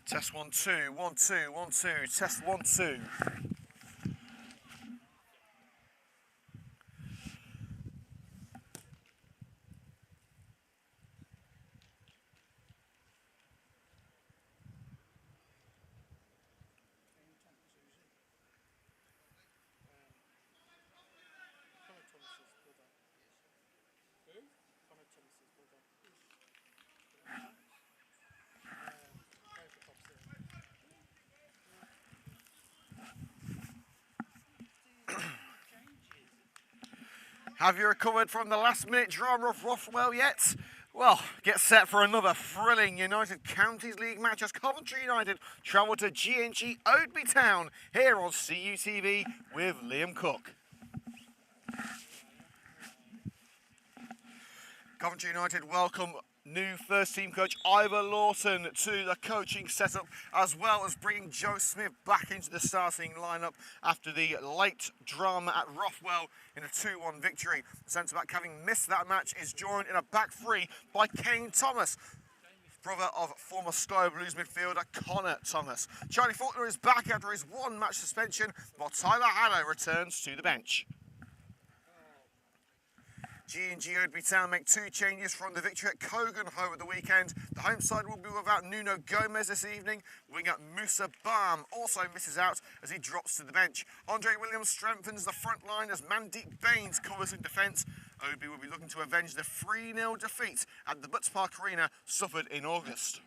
Test 1 2 1 2 1 2. Test 1 2. Have you recovered from the last-minute drama of Rothwell yet? Well, get set for another thrilling United Counties League match as Coventry United travel to GNG Oadby Town here on CUTV with Liam Cook. Coventry United welcome new first-team coach Ivor Lawton to the coaching setup, as well as bringing Joe Smith back into the starting lineup after the late drama at Rothwell in a 2-1 victory. The centre-back, having missed that match, is joined in a back three by Kane Thomas, brother of former Sky Blues midfielder Connor Thomas. Charlie Faulkner is back after his one-match suspension, while Tyler Haddow returns to the bench. GNG Oadby Town make two changes from the victory at Cogenhoe at the weekend. The home side will be without Nuno Gomez this evening. Winger Musa Baam also misses out as he drops to the bench. Andre Williams strengthens the front line as Mandeep Baines covers in defence. Oadby will be looking to avenge the 3-0 defeat at the Butts Park Arena suffered in August.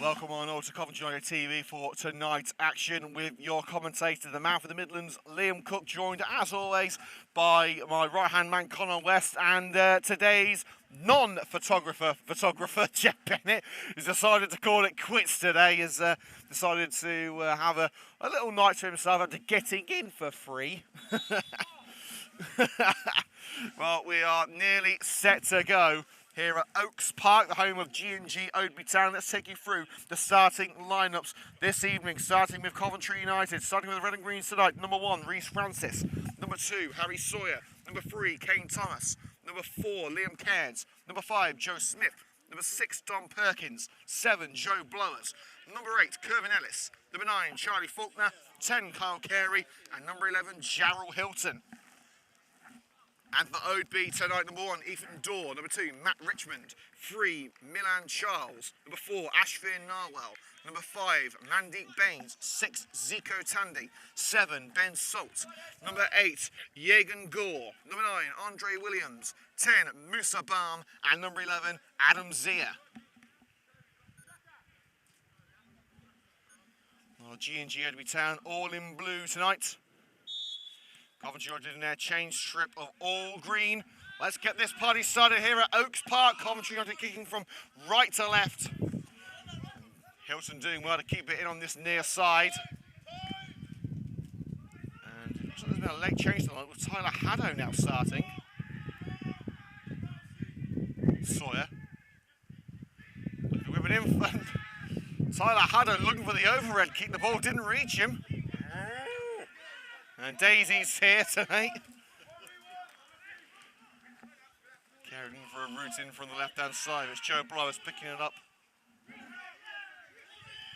Welcome on all to Coventry United TV for tonight's action with your commentator, the man for the Midlands, Liam Cook, joined as always by my right-hand man, Connor West, and today's non-photographer, Jeff Bennett, has decided to call it quits today, has decided to have a little night to himself after getting in for free. Well, we are nearly set to go here at Oaks Park, the home of GNG Oadby Town. Let's take you through the starting lineups this evening, starting with Coventry United, starting with the red and greens tonight. Number 1, Rhys Francis. Number 2, Harry Sawyer. Number 3, Kane Thomas. Number 4, Liam Cairns. Number 5, Joe Smith. Number 6, Don Perkins. 7, Joe Blowers. Number 8, Kirvin Ellis. Number 9, Charlie Faulkner. 10, Kyle Carey. And number 11, Jarrell Hilton. And for Oadby tonight, number 1, Ethan Dorr. Number 2, Matt Richmond. 3, Milan Charles. Number 4, Ashfin Narwell. Number 5, Mandeep Baines. 6, Zico Tandy. 7, Ben Salt. Number 8, Yegan Gore. Number 9, Andre Williams. 10, Musa Baam. And number 11, Adam Zia. Well, GNG Oadby Town all in blue tonight. Coventry United in their change strip of all green. Let's get this party started here at Oaks Park. Coventry United kicking from right to left. Hilton doing well to keep it in on this near side. And it looks like there's been a late change tonight with Tyler Haddow now starting. Sawyer. Looking with an infant. Tyler Haddow looking for the overhead kick. The ball didn't reach him. And Daisy's here tonight. Carrying for a route in from the left-hand side. It's Joe Blowers picking it up.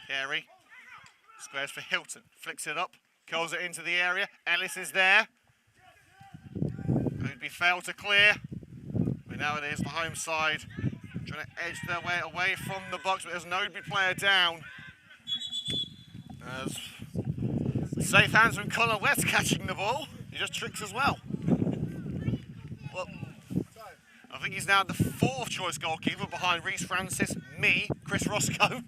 Carey. Squares for Hilton. Flicks it up. Curls it into the area. Ellis is there. Oadby failed to clear. But now it is the home side trying to edge their way away from the box. But there's an Oadby player down. As safe hands from Connor West catching the ball. He just tricks as well. Well, I think he's now the 4th choice goalkeeper behind Rhys Francis, me, Chris Roscoe.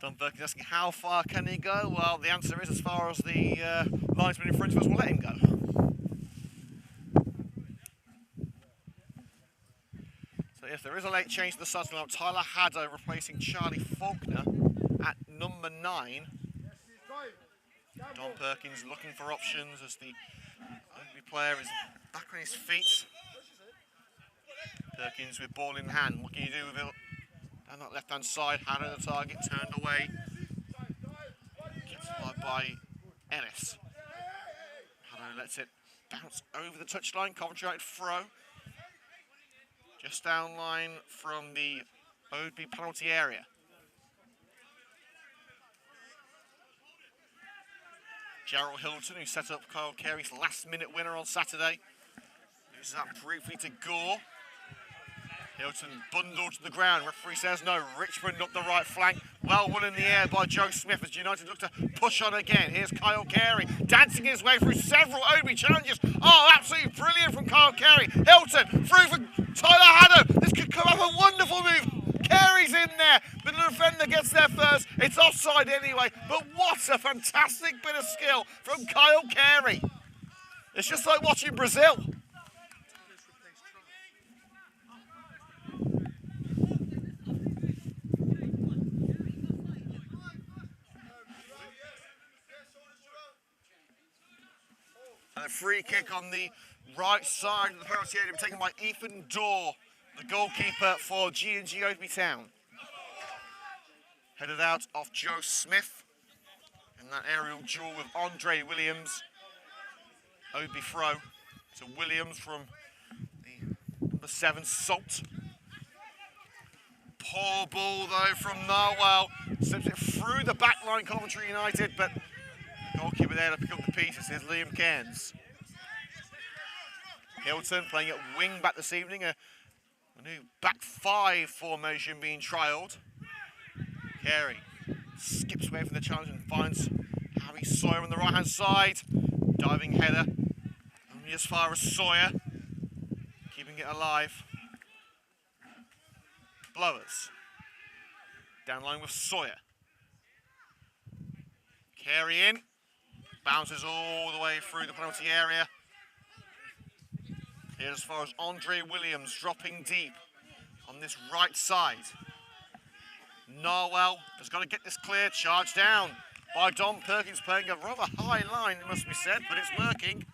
Don Perkins asking how far can he go? Well, the answer is as far as the linesman in front of us will let him go. So if there is a late change to the starting lineup, Tyler Haddow replacing Charlie Faulkner at number 9. Don Perkins looking for options as the player is back on his feet. Perkins with ball in hand. What can you do with it? Down that left-hand side, hand on the target, turned away. Gets followed by Ellis. Haddo lets it bounce over the touchline. Coventry United throw. Just down line from the Oadby penalty area. Gerald Hilton, who set up Kyle Carey's last-minute winner on Saturday. Loses that briefly to Gore. Hilton bundled to the ground. Referee says no. Richmond up the right flank. Well won in the air by Joe Smith as United look to push on again. Here's Kyle Carey dancing his way through several Oadby challenges. Oh, absolutely brilliant from Kyle Carey. Hilton through for Tyler Haddo. This could come up a wonderful move. Carey's in there, but the defender gets there first. It's offside anyway, but what a fantastic bit of skill from Kyle Carey. It's just like watching Brazil. A free kick on the right side of the penalty area taken by Ethan Dorr, the goalkeeper for GNG Oadby Town. Headed out off Joe Smith in that aerial duel with Andre Williams. Oadby throw to Williams from the number 7 Salt. Poor ball though from Narwhal. Slips it through the back line, Coventry United, but goalkeeper there to pick up the pieces is Liam Cairns. Hilton playing at wing back this evening, a new back 5 formation being trialled. Carey skips away from the challenge and finds Harry Sawyer on the right hand side. Diving header, only as far as Sawyer, keeping it alive. Blowers, down line with Sawyer. Carey in. Bounces all the way through the penalty area. Here as far as Andre Williams dropping deep on this right side. Narwhal has got to get this clear. Charged down by Dom Perkins, playing a rather high line, it must be said, but it's working.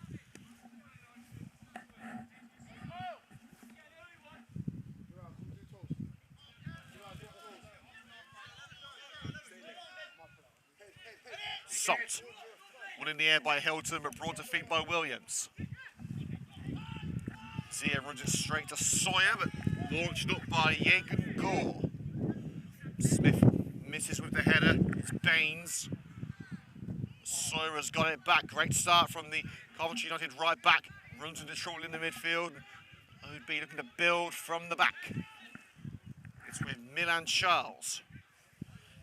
Salt. One in the air by Hilton, but brought to feet by Williams. Zia runs it straight to Sawyer, but launched up by Jagan Gore. Smith misses with the header. It's Baines. Sawyer has got it back. Great start from the Coventry United right back. Runs into trouble in the midfield. Oadby looking to build from the back. It's with Milan Charles.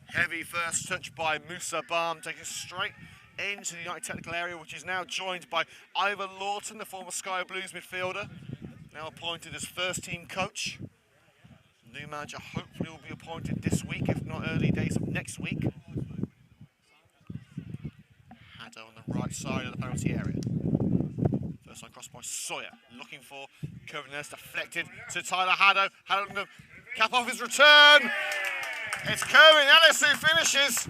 Heavy first touch by Musa Balm, taking it straight into the United technical area, which is now joined by Ivor Lawton, the former Sky Blues midfielder, now appointed as first team coach. New manager hopefully will be appointed this week, if not early days of next week. Haddo on the right side of the penalty area. First line cross by Sawyer, looking for Coventry, deflected to Tyler Haddo. Haddo going to cap off his return. It's Kerwin Ellis who finishes.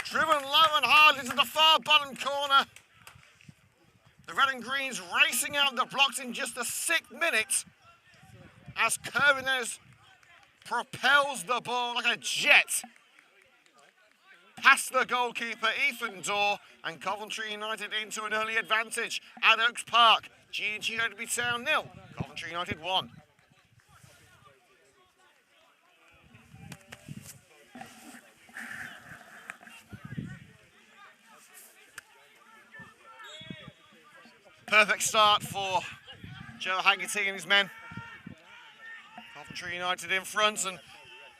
Driven low and hard into the far bottom corner. The red and greens racing out the blocks in just the 6th minute as Kerwin Ellis propels the ball like a jet past the goalkeeper Ethan Dorr, and Coventry United into an early advantage at Oaks Park. GNG Oadby Town 0, Coventry United 1. Perfect start for Joe Haggerty and his men. Coventry United in front, and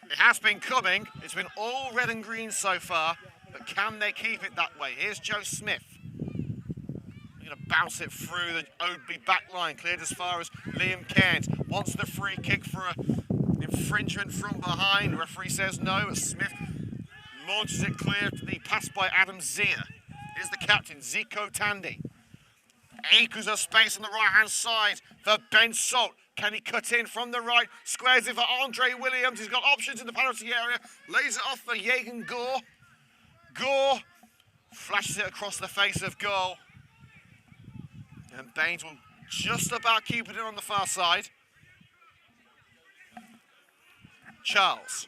it has been coming. It's been all red and green so far, but can they keep it that way? Here's Joe Smith. He's going to bounce it through the Oadby back line, cleared as far as Liam Cairns. Wants the free kick for an infringement from behind. Referee says no, but Smith launches it clear to the pass by Adam Zia. Here's the captain, Zico Tandy. Acres of space on the right-hand side for Ben Salt. Can he cut in from the right? Squares it for Andre Williams. He's got options in the penalty area. Lays it off for Jagan Gore. Gore flashes it across the face of goal. And Baines will just about keep it in on the far side. Charles.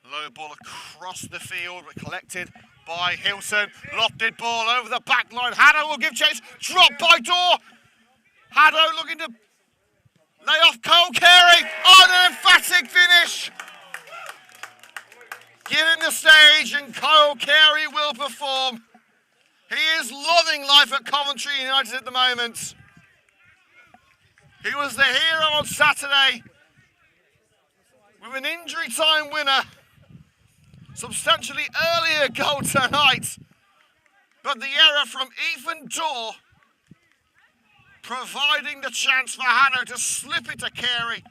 Low ball across the field, but collected by Hilton. Lofted ball over the back line. Haddo will give chase. Drop by Dorr. Haddo looking to lay off Cole Carey on an emphatic finish. Give him the stage and Kyle Carey will perform. He is loving life at Coventry United at the moment. He was the hero on Saturday with an injury time winner. Substantially earlier goal tonight. But the error from Ethan Dorr providing the chance for Haddo to slip it to Carey.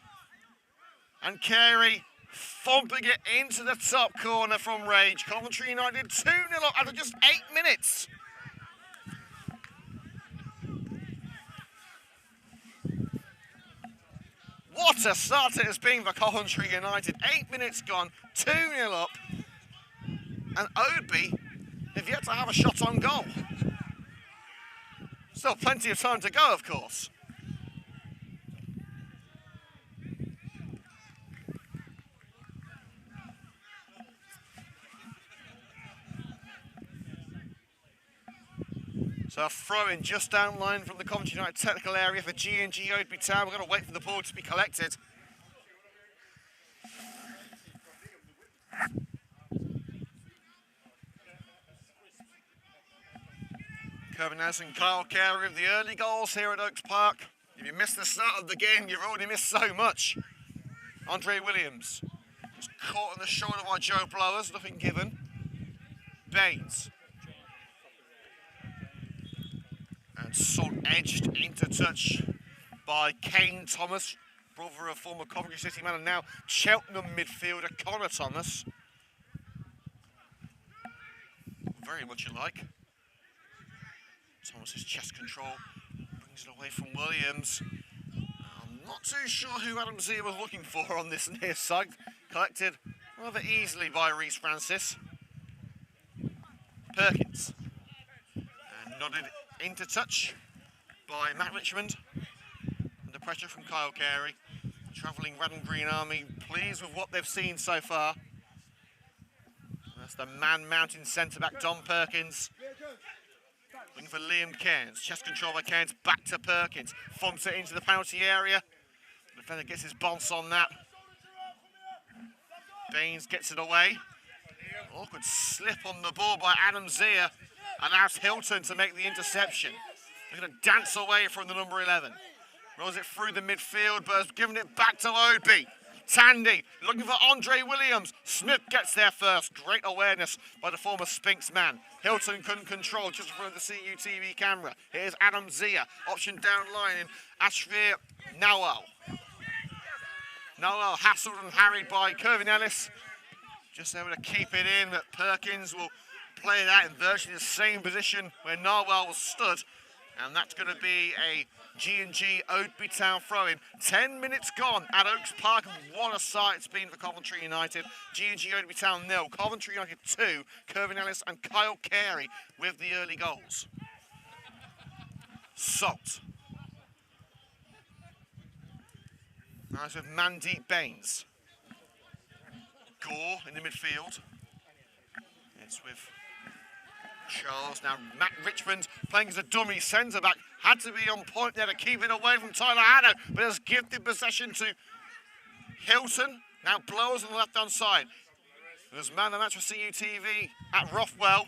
And Carey thumping it into the top corner from range. Coventry United 2-0 up after just 8 minutes. What a start it has been for Coventry United. 8 minutes gone, 2-0 up. And Oadby have yet to have a shot on goal. Still plenty of time to go, of course. So a throw-in just down line from the Coventry United technical area for GNG Oadby Town. We're going to wait for the ball to be collected. Coventry and Kyle Carey with the early goals here at Oaks Park. If you missed the start of the game, you've already missed so much. Andre Williams just caught on the shoulder by Joe Blowers, nothing given. Baines. And Salt edged into touch by Kane Thomas, brother of former Coventry City man and now Cheltenham midfielder Connor Thomas. Very much alike. Thomas's chest control brings it away from Williams. I'm not too sure who Adam Zia was looking for on this near side. Collected rather easily by Reece Francis. Perkins. And nodded into touch by Matt Richmond. Under pressure from Kyle Carey. Travelling Red and Green Army, pleased with what they've seen so far. That's the man-mountain centre-back Don Perkins. Looking for Liam Cairns. Chest control by Cairns. Back to Perkins. Thumps it into the penalty area. The defender gets his bounce on that. Baines gets it away. Awkward slip on the ball by Adam Zia. And asks Hilton to make the interception. They're going to dance away from the number 11. Rolls it through the midfield, but has given it back to Oadby. Tandy looking for Andre Williams. Smith gets there first. Great awareness by the former Spinks man. Hilton couldn't control just in front of the CUTV camera. Here's Adam Zia. Option down line in Ashvir Nawal. Nawal hassled and harried by Kervin Ellis. Just able to keep it in, but Perkins will play that in virtually the same position where Narwhal was stood. And that's going to be a GNG Oadby Town throw-in. 10 minutes gone at Oaks Park. What a sight it's been for Coventry United. GNG Oadby Town 0. Coventry United 2. Kervin Ellis and Kyle Carey with the early goals. Salt. Nice with Mandeep Baines. Gore in the midfield. It's with Charles. Now Matt Richmond playing as a dummy centre-back. Had to be on point there to keep it away from Tyler Haddo, but has gifted possession to Hilton. Now Blowers on the left-hand side. There's man of the match for CUTV at Rothwell.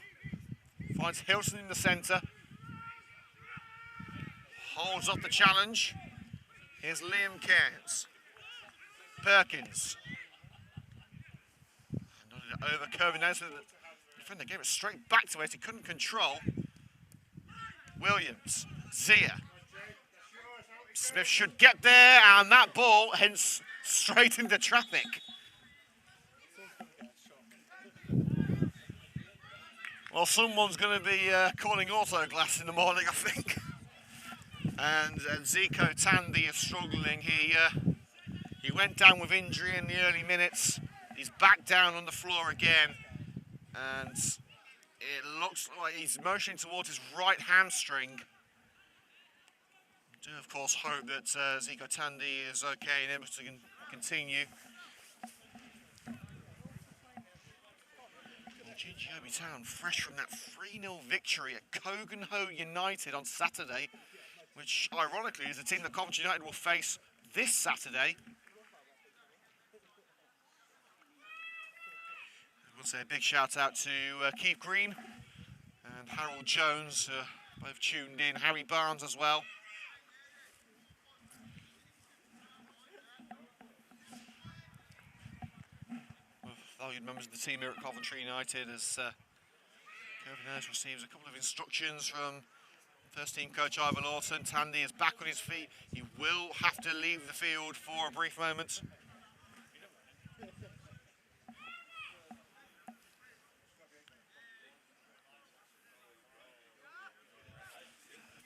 Finds Hilton in the centre. Holds up the challenge. Here's Liam Cairns. Perkins. Over Kervin Ellis. The defender gave it straight back to it. He couldn't control. Williams. Zia. Smith should get there, and that ball hence straight into traffic. Well, someone's going to be calling autoglass in the morning, I think. And Zico Tandy is struggling. He went down with injury in the early minutes. He's back down on the floor again, and it looks like he's motioning towards his right hamstring. Do, of course, hope that Zico Tandy is okay and able to continue. GNG Oadby Town fresh from that 3-0 victory at Coventry United on Saturday, which ironically is the team that Coventry United will face this Saturday. We'll say a big shout out to Keith Green and Harold Jones, both tuned in, Harry Barnes as well. Valued members of the team here at Coventry United, as Coventry receives a couple of instructions from first team coach Ivan Lawton. Tandy is back on his feet. He will have to leave the field for a brief moment.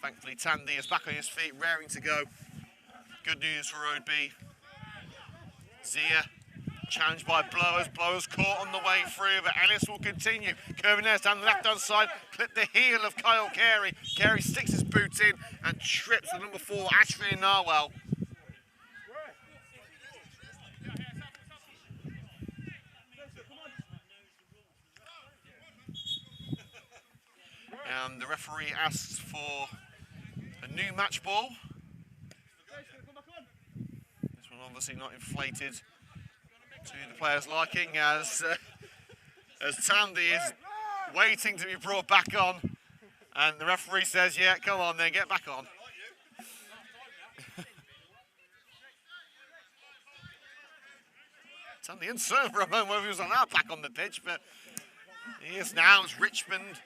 Thankfully, Tandy is back on his feet, raring to go. Good news for Oadby. Zia challenged by Blowers. Blowers caught on the way through, but Ellis will continue. Curving there down the left-hand side, clip the heel of Kyle Carey. Carey sticks his boot in and trips the number 4, Ashby Narwell. And the referee asks for a new match ball. This one obviously not inflated to the players' liking, as Tandy is waiting to be brought back on, and the referee says, yeah, come on then, get back on. Tandy uncertain for a moment whether he was allowed back on the pitch, but he is now. It's Richmond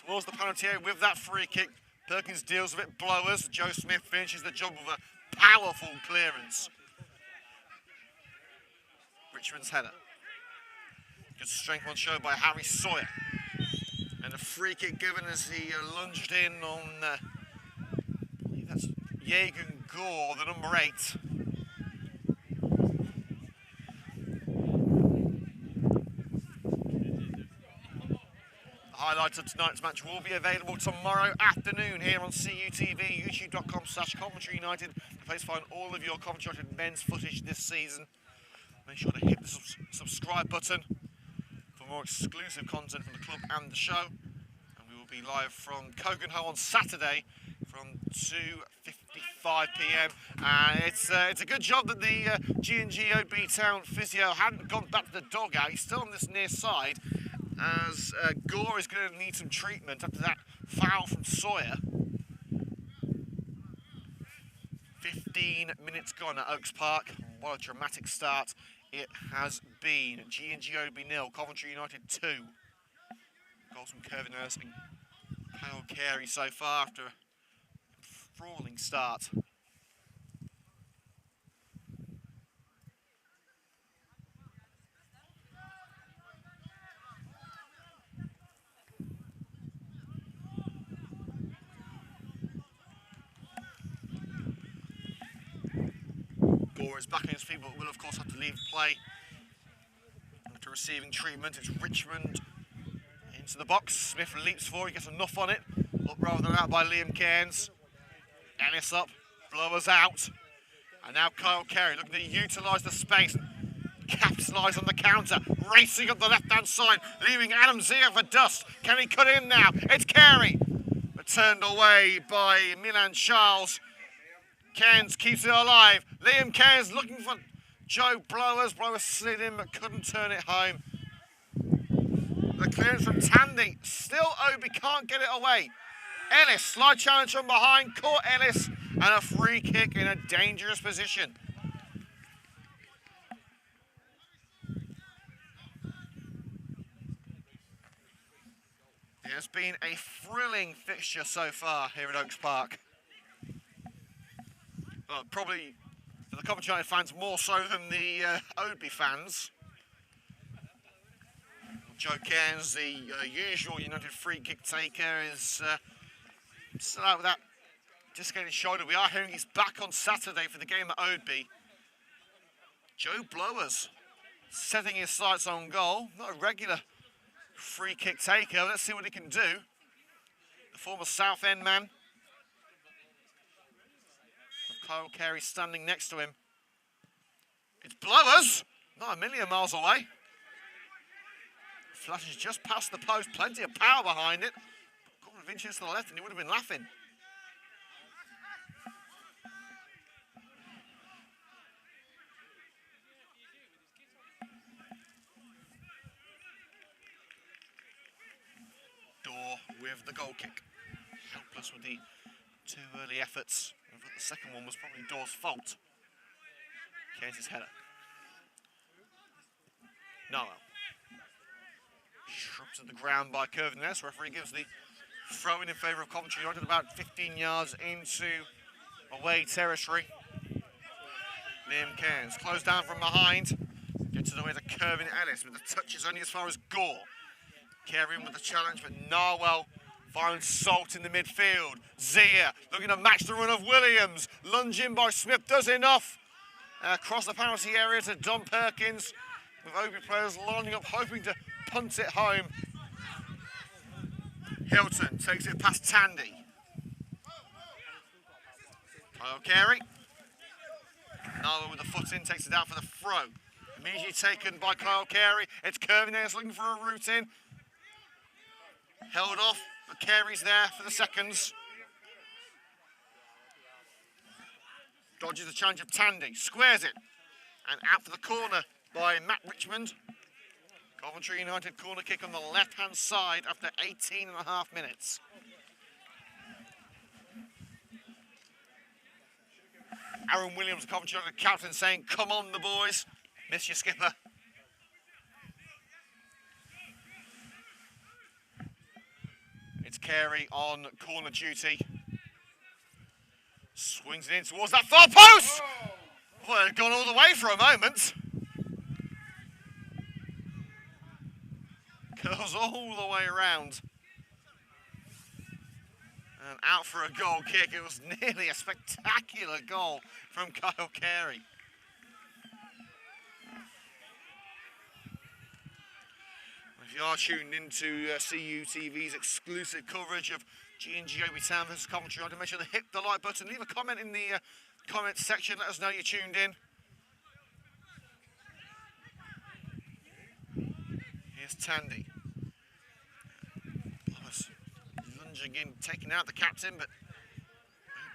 towards the penalty area with that free kick. Perkins deals with it, Blowers. Joe Smith finishes the job with a powerful clearance. Richmond's header. Good strength on show by Harry Sawyer. And a free kick given as he lunged in on, I believe that's Jagan Gore, the number 8. The highlights of tonight's match will be available tomorrow afternoon here on CUTV, youtube.com/Coventry United. The place to find all of your Coventry United men's footage this season. Make sure to hit the subscribe button for more exclusive content from the club and the show. And we will be live from Cogenhoe on Saturday from 2:55 p.m. And it's a good job that the GNG Oadby Town physio hadn't gone back to the dugout. He's still on this near side, as Gore is going to need some treatment after that foul from Sawyer. 15 minutes gone at Oaks Park. What a dramatic start it has been. GNG Oadby 0, Coventry United 2. Goals from Kevin Nurse and Kyle Carey so far after a sprawling start. Gore is back on his feet, but will of course have to leave play after receiving treatment. It's Richmond into the box. Smith leaps forward, he gets enough on it. Up rather than out by Liam Cairns. Ellis up, Blowers out. And now Kyle Carey looking to utilise the space. Capitalise on the counter. Racing up the left-hand side, leaving Adam Zia for dust. Can he cut in now? It's Carey. But turned away by Milan Charles. Cairns keeps it alive. Liam Cairns looking for Joe Blowers. Blowers slid in but couldn't turn it home. The clearance from Tandy. Still Oadby can't get it away. Ellis, slide challenge from behind. Caught Ellis and a free kick in a dangerous position. It has been a thrilling fixture so far here at Oaks Park. Probably for the Coventry United fans more so than the Oadby fans. Joe Cairns, the usual United free kick taker, is still out with that dislocated shoulder. We are hearing he's back on Saturday for the game at Oadby. Joe Blowers setting his sights on goal. Not a regular free kick taker. Let's see what he can do. The former Southend man. Kyle Carey standing next to him. It's blowers, not a million miles away. Flashes just past the post, plenty of power behind it. A couple of inches to the left and he would have been laughing. Door with the goal kick. Helpless with the two early efforts. The second one was probably Door's fault. Keynes' header. Noel. Shrugged to the ground by Curvin Ness. Referee gives the throw in favour of Coventry United about 15 yards into away territory. Liam Cairns closed down from behind. Gets it away to Curvin Ellis, but the touch is only as far as Gore. Carrying with the challenge, but Narwell finds Salt in the midfield. Zia looking to match the run of Williams. Lunging by Smith does enough. Across the penalty area to Don Perkins, with Oadby players lining up, hoping to punt it home. Hilton takes it past Tandy. Kyle Carey. Narwell with the foot in, takes it out for the throw. Immediately taken by Kyle Carey. It's Curvin Ayres looking for a route in. Held off, but Carey's there for the seconds. Dodges the challenge of Tandy, squares it, and out for the corner by Matt Richmond. Coventry United corner kick on the left-hand side after 18 and a half minutes. Aaron Williams, Coventry United captain, saying, "Come on, the boys, miss your skipper." It's Carey on corner duty. Swings it in towards that far post! Well, it had gone all the way for a moment. Goes all the way around. And out for a goal kick. It was nearly a spectacular goal from Kyle Carey. If you are tuned into CUTV's exclusive coverage of GNG Oadby Town versus Coventry United, make sure to hit the like button, leave a comment in the comments section, let us know you're tuned in. Here's Tandy. Lunging in, taking out the captain, but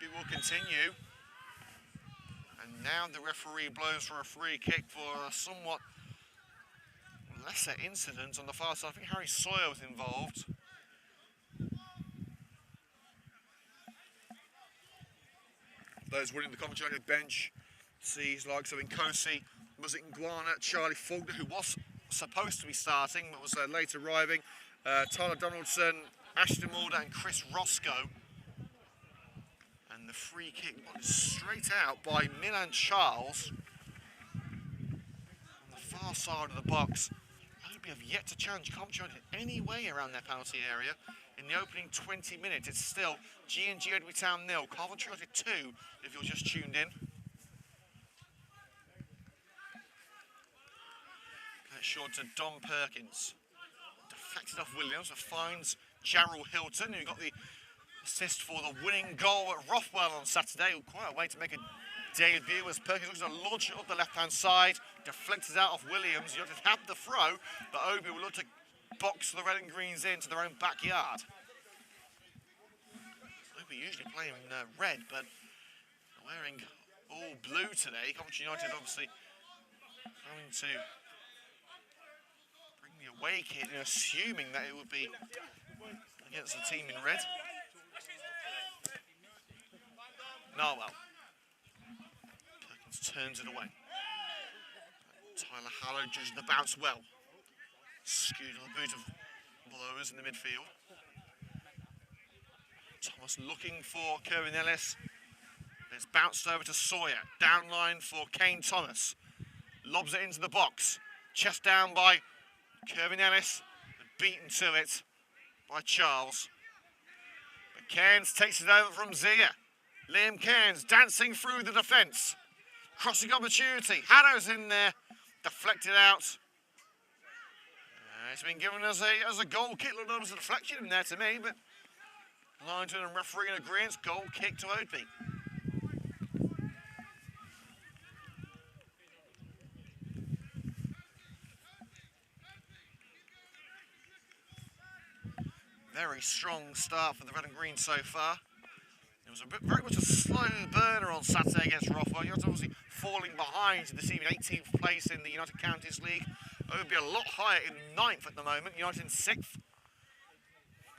Oadby will continue. And now the referee blows for a free kick for a somewhat lesser incident on the far side. I think Harry Sawyer was involved. Those winning the Coventry United bench sees likes of Nkosi, Muzik Ngwana, Charlie Faulkner, who was supposed to be starting but was late arriving, Tyler Donaldson, Ashton Mulder and Chris Roscoe. And the free kick was straight out by Milan Charles on the far side of the box. Oadby have yet to challenge Coventry United any way around their penalty area. In the opening 20 minutes, it's still GNG Oadby Town 0, Coventry United 2, if you're just tuned in. That's short to Don Perkins. Deflected off Williams, but finds Jarrell Hilton, who got the assist for the winning goal at Rothwell on Saturday. Quite a way to make a debut as Perkins looks to launch it up the left-hand side. Deflected out of Williams. United had the throw, but Oadby will look to box the red and greens into their own backyard. Oadby usually playing red, but wearing all blue today. Coventry United obviously going to bring the away kit, assuming that it would be against the team in red. Narwell. Perkins turns it away. Tyler Hallow judging the bounce well. Skewed on the boot of blowers in the midfield. Thomas looking for Curvin Ellis. It's bounced over to Sawyer. Down line for Kane Thomas. Lobs it into the box. Chest down by Curvin Ellis. Beaten to it by Charles. But Cairns takes it over from Zia. Liam Cairns dancing through the defence. Crossing opportunity. Haddow's in there. Deflected out. It's been given as a goal kick. Looked like it was a deflection in there to me, but Lionton and referee in agreement. Goal kick to Oadby. Very strong start for the red and green so far. It was very much a slow burner on Saturday against Rothwell. United obviously falling behind this evening, 18th place in the United Counties League. Oadby a lot higher in 9th at the moment, United in 6th.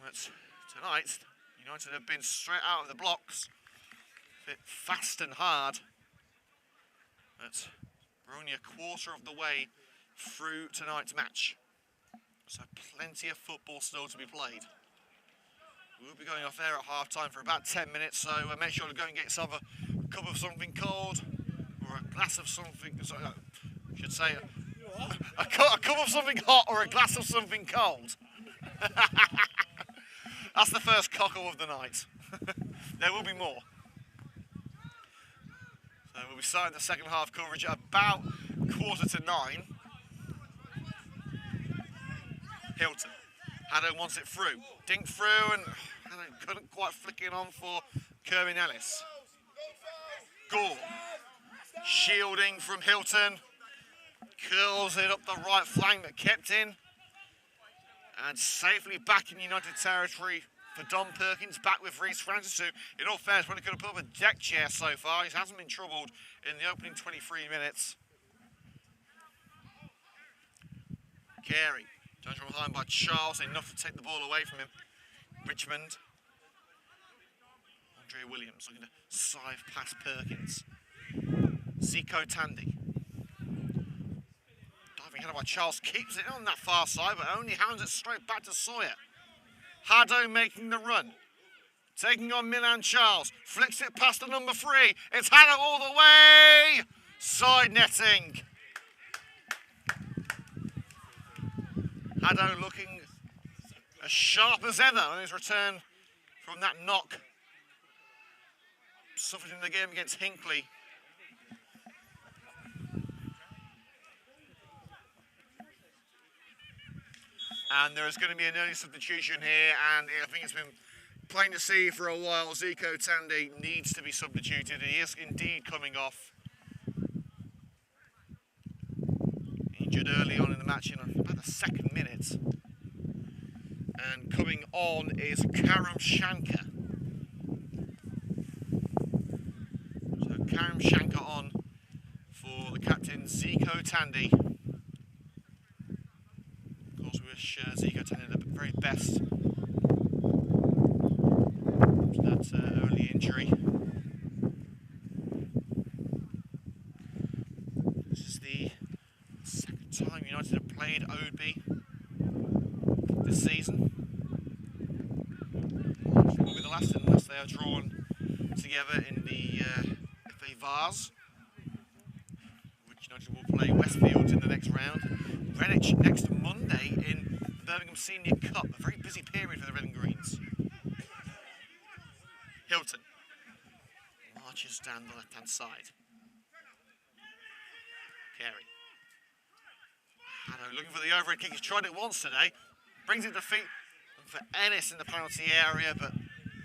But tonight, United have been straight out of the blocks, a bit fast and hard. But we're only a quarter of the way through tonight's match. So plenty of football still to be played. We'll be going off air at half-time for about 10 minutes, so make sure to go and get yourself a cup of something cold, or a glass of something, sorry, I should say a cup of something hot or a glass of something cold. That's the first cockle of the night. There will be more. So we'll be starting the second half coverage at about 8:45. Hilton. Haddo wants it through. Dink through and couldn't quite flick it on for Kerwin Ellis. Gore. Shielding from Hilton. Curls it up the right flank but kept in. And safely back in United territory for Don Perkins, back with Reece Francis, who, in all fairness, probably could have put up a deck chair so far. He hasn't been troubled in the opening 23 minutes. Carey. Turns from behind by Charles, enough to take the ball away from him. Richmond. Andre Williams looking to scythe past Perkins. Zico Tandy. Diving header by Charles, keeps it on that far side, but only hands it straight back to Sawyer. Haddo making the run. Taking on Milan Charles. Flicks it past the number 3. It's Haddo all the way! Side netting. Haddo looking as sharp as ever on his return from that knock. Suffered in the game against Hinckley. And there is going to be an early substitution here, and I think it's been plain to see for a while. Zico Tandy needs to be substituted. He is indeed coming off. Injured early on in the match in about the 2nd minute. And coming on is Karam Shankar. So Karam Shankar on for the captain Zico Tandy. Of course, we wish Zico Tandy the very best after that early injury. This is the time United have played Oadby this season. It will be the last unless they are drawn together in the FA Vase, which United will play Westfield in the next round. Greenwich next Monday in the Birmingham Senior Cup, a very busy period for the Red and Greens. Hilton marches down the left-hand side. Carey. Haddo looking for the overhead kick. He's tried it once today. Brings it to feet for Ennis in the penalty area, but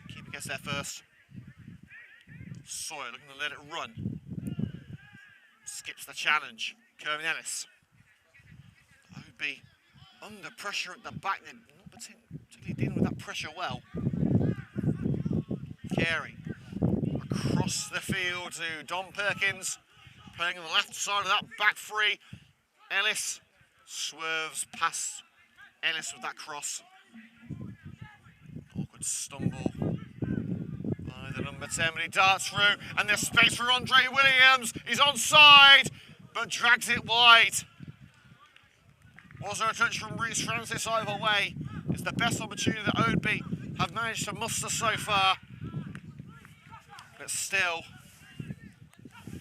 keeper gets there first. Sawyer looking to let it run. Skips the challenge. Kerwin Ellis. Oadby under pressure at the back. They're not particularly dealing with that pressure well. Carey across the field to Don Perkins. Playing on the left side of that back 3. Ellis swerves past Ellis with that cross. Awkward stumble by the number 10, but he darts through, and there's space for Andre Williams. He's onside, but drags it wide. Was there a touch from Reece Francis either way? It's the best opportunity that Oadby have managed to muster so far, but still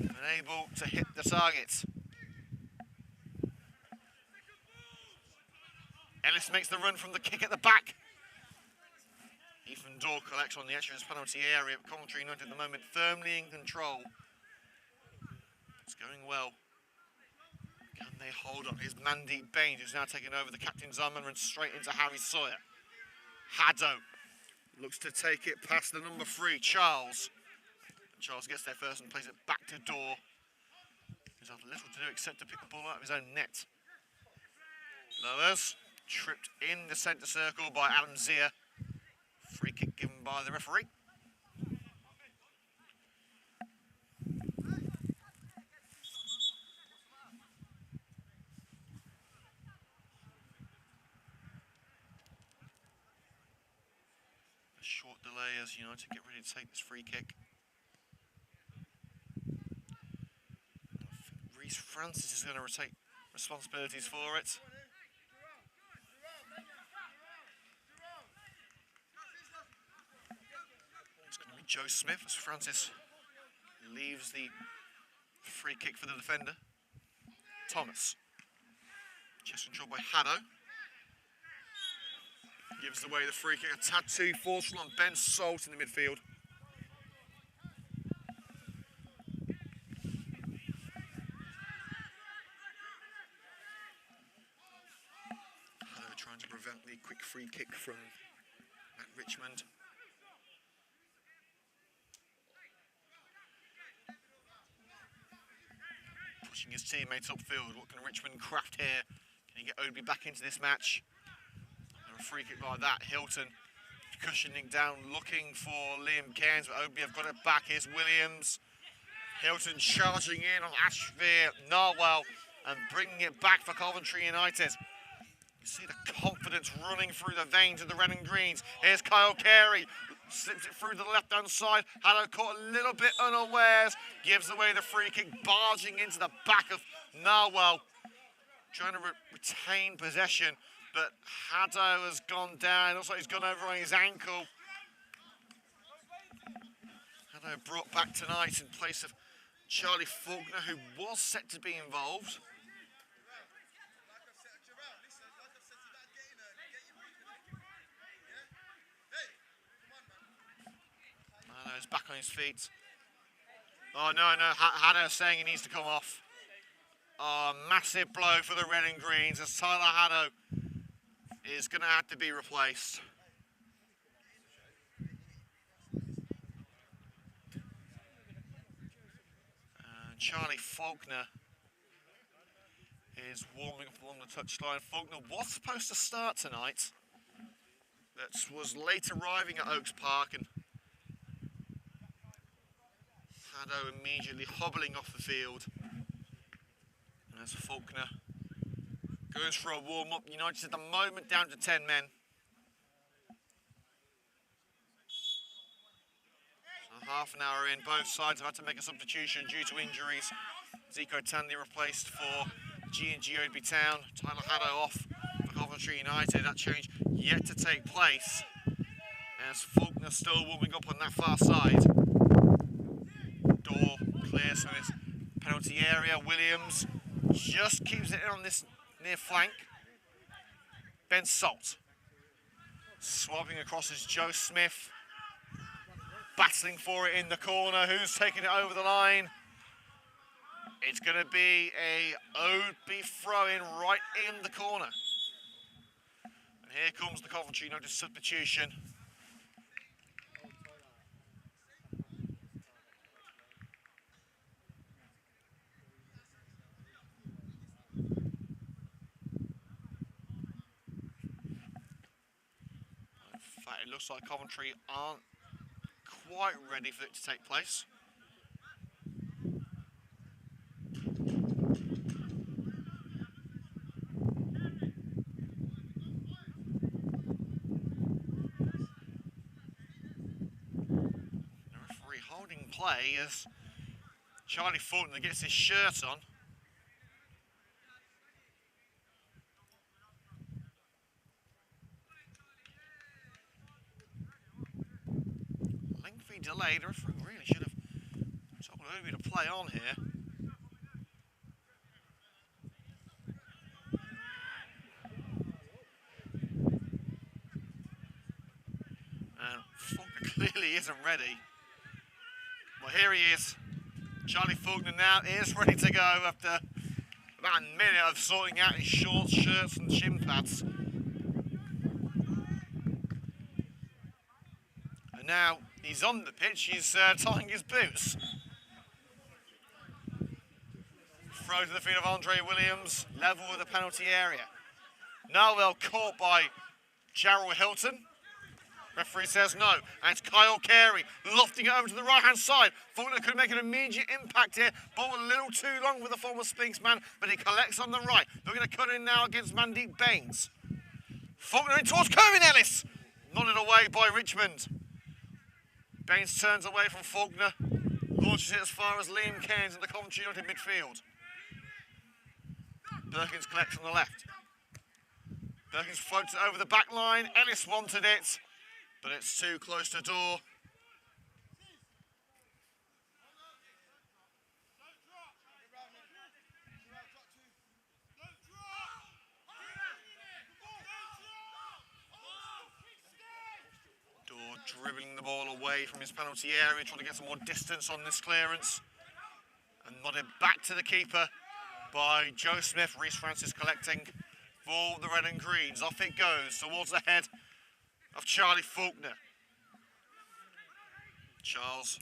unable to hit the target. Ellis makes the run from the kick at the back. Ethan Dorr collects on the edge of his penalty area. Coventry United at the moment firmly in control. It's going well. Can they hold on? Here's Mandeep Baines, who's now taken over the captain's arm and runs straight into Harry Sawyer. Haddo looks to take it past the number 3, Charles. Charles gets there first and plays it back to Dorr. He's had little to do except to pick the ball out of his own net. Lowers, tripped in the centre circle by Adam Zier. Free kick given by the referee. A short delay as United get ready to take this free kick. Reece Francis is going to take responsibilities for it. It's going to be Joe Smith as Francis leaves the free kick for the defender. Thomas. Chest controlled by Haddo. Gives away the free kick. A tad too forceful on Ben Salt in the midfield. Haddo trying to prevent the quick free kick from Matt Richmond. Pushing his teammates upfield. What can Richmond craft here? Can he get Oadby back into this match? And a free kick like that. Hilton cushioning down, looking for Liam Cairns, but Oadby have got it back. Here's Williams. Hilton charging in on Ashvere Narwhal and bringing it back for Coventry United. You see the confidence running through the veins of the Red and Greens. Here's Kyle Carey. Slips it through the left-hand side. Haddo caught a little bit unawares. Gives away the free kick, barging into the back of Narwhal. Trying to retain possession, but Haddo has gone down. Looks like he's gone over on his ankle. Haddo brought back tonight in place of Charlie Faulkner, who was set to be involved. Haddo's back on his feet. Oh, no, Haddo's saying he needs to come off. Oh, massive blow for the Red and Greens as Tyler Haddo is going to have to be replaced. And Charlie Faulkner is warming up along the touchline. Faulkner was supposed to start tonight, but was late arriving at Oaks Park, and Haddo immediately hobbling off the field. And as Faulkner goes for a warm-up, United at the moment down to 10 men. So half an hour in, both sides have had to make a substitution due to injuries. Zico Tandy replaced for GNG Oadby Town. Tyler Haddo off for Coventry United. That change yet to take place, as Faulkner still warming up on that far side. Door clears from his penalty area. Williams just keeps it in on this near flank. Ben Salt swapping across is Joe Smith, battling for it in the corner. Who's taking it over the line? It's going to be a Oadby throw-in right in the corner. And here comes the Coventry United substitution. In fact, it looks like Coventry aren't quite ready for it to take place. The referee holding play as Charlie Faulkner gets his shirt on. Lengthy delay. The referee really should have told Oadby to play on here. And Faulkner clearly isn't ready. Well, here he is. Charlie Faulkner now is ready to go after about a minute of sorting out his shorts, shirts and shin pads. And now he's on the pitch, he's tying his boots. Throw to the feet of Andre Williams, level with the penalty area. Narwhal caught by Jarrell Hilton. Referee says no, and it's Kyle Carey lofting it over to the right-hand side. Faulkner could make an immediate impact here. Ball a little too long for the former Spinks man, but he collects on the right. They're going to cut in now against Mandeep Baines. Faulkner in towards Kerwin Ellis. Nodded away by Richmond. Baines turns away from Faulkner. Launches it as far as Liam Cairns in the Coventry United midfield. Perkins collects on the left. Perkins floats it over the back line. Ellis wanted it, but it's too close to door. Door dribbling the ball away from his penalty area, trying to get some more distance on this clearance. And nodded back to the keeper by Joe Smith. Reece Francis collecting for the red and greens. Off it goes towards the head of Charlie Faulkner. Charles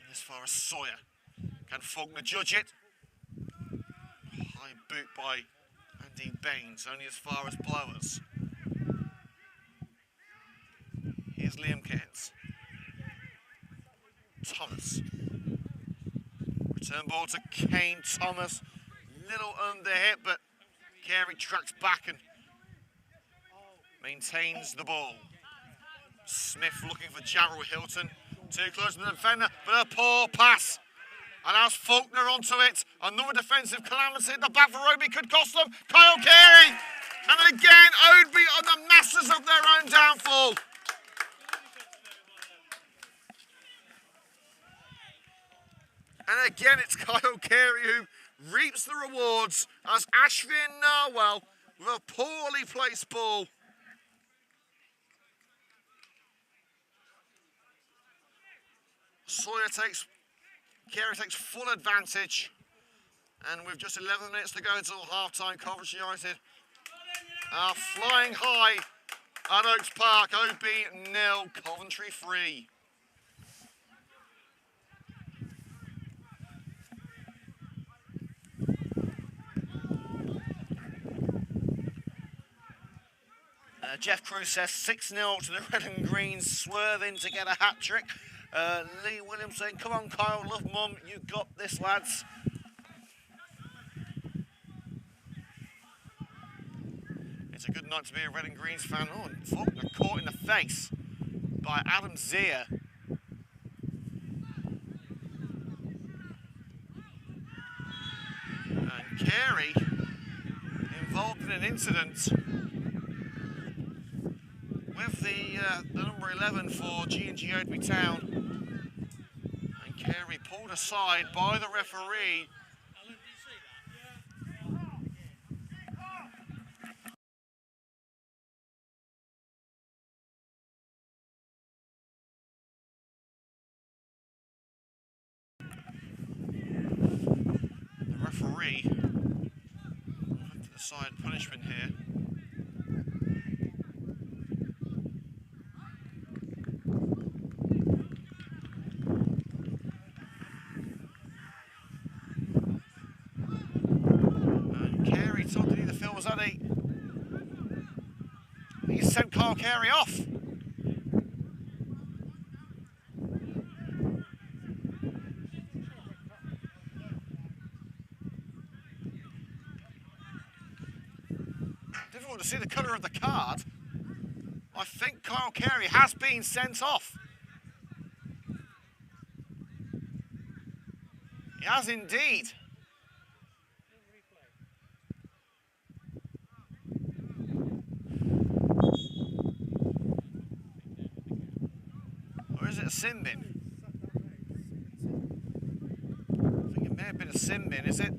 as far as Sawyer. Can Faulkner judge it? High boot by Andy Baines, only as far as Blowers. Here's Liam Cairns. Thomas. Return ball to Kane Thomas. Little under hit, but Carey tracks back and maintains the ball. Smith looking for Jarrell Hilton. Too close to the defender, but a poor pass. Allows Faulkner onto it. Another defensive calamity at the back for Oadby could cost them. Kyle Carey. And again, Oadby are the masters of their own downfall. And again, it's Kyle Carey who reaps the rewards as Ashvin Narwell with a poorly placed ball. Carey takes full advantage. And with just 11 minutes to go until half-time, Coventry United are flying high at Oaks Park. Oadby 0, Coventry 3. Jeff Cruz says 6-0 to the red and greens, swerving to get a hat-trick. Lee Williams saying, come on Kyle, love mum, you got this lads. It's a good night to be a red and greens fan. Oh, and Faulkner caught in the face by Adam Zier. And Carey involved in an incident with the number 11 for GNG Oadby Town, and Carey pulled aside by the referee. The referee had to decide punishment here. Was that he sent Kyle Carey off. Difficult to see the colour of the card. I think Kyle Carey has been sent off. He has indeed. Or is it a sin bin? I think it may have been a sin bin, is it?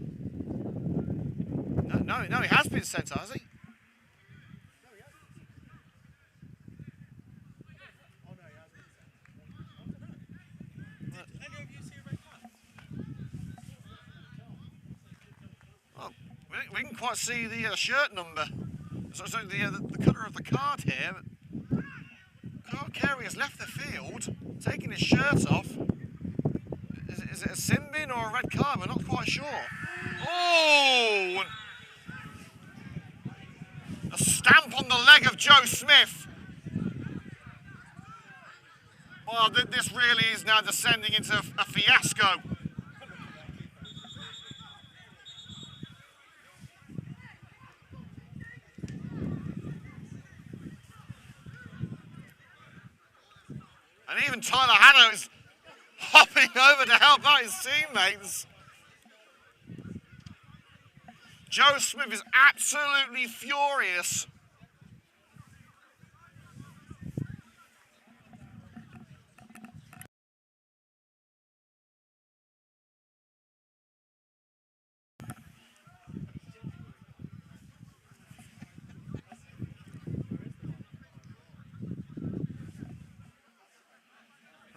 No, he has been sent off, has he? Well, we can quite see the shirt number. So the colour of the card here. Kyle Carey has left the field, taking his shirt off. Is it a sin bin or a red card? We're not quite sure. Oh! A stamp on the leg of Joe Smith. Well, this really is now descending into a fiasco. And even Tyler Hanno is hopping over to help out his teammates. Joe Smith is absolutely furious.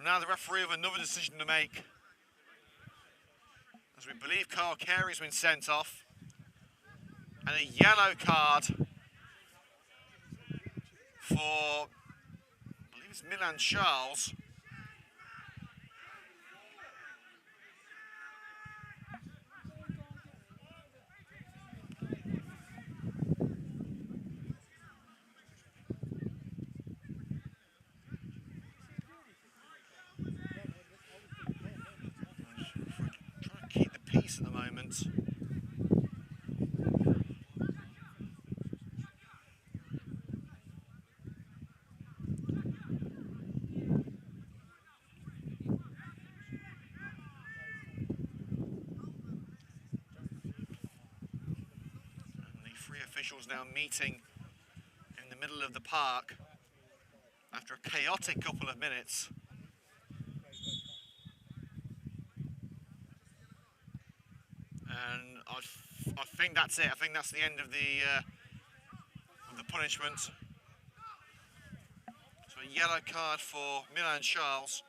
Now the referee have another decision to make, as we believe Kyle Carey's been sent off, and a yellow card for, I believe it's Milan Charles. Trying to keep the peace at the moment. Three officials now meeting in the middle of the park after a chaotic couple of minutes. And I think that's it. I think that's the end of the punishment. So a yellow card for Milan Charles.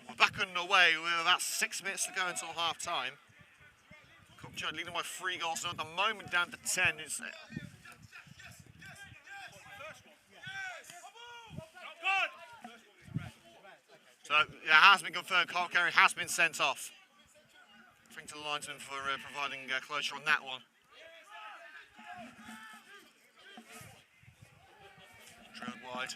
We're back underway with about 6 minutes to go until half time. Coventry United leading by 3 goals, so at the moment down to 10. So it has been confirmed, Kyle Carey has been sent off. Thanks to the linesman for providing closure on that one. Trailed wide.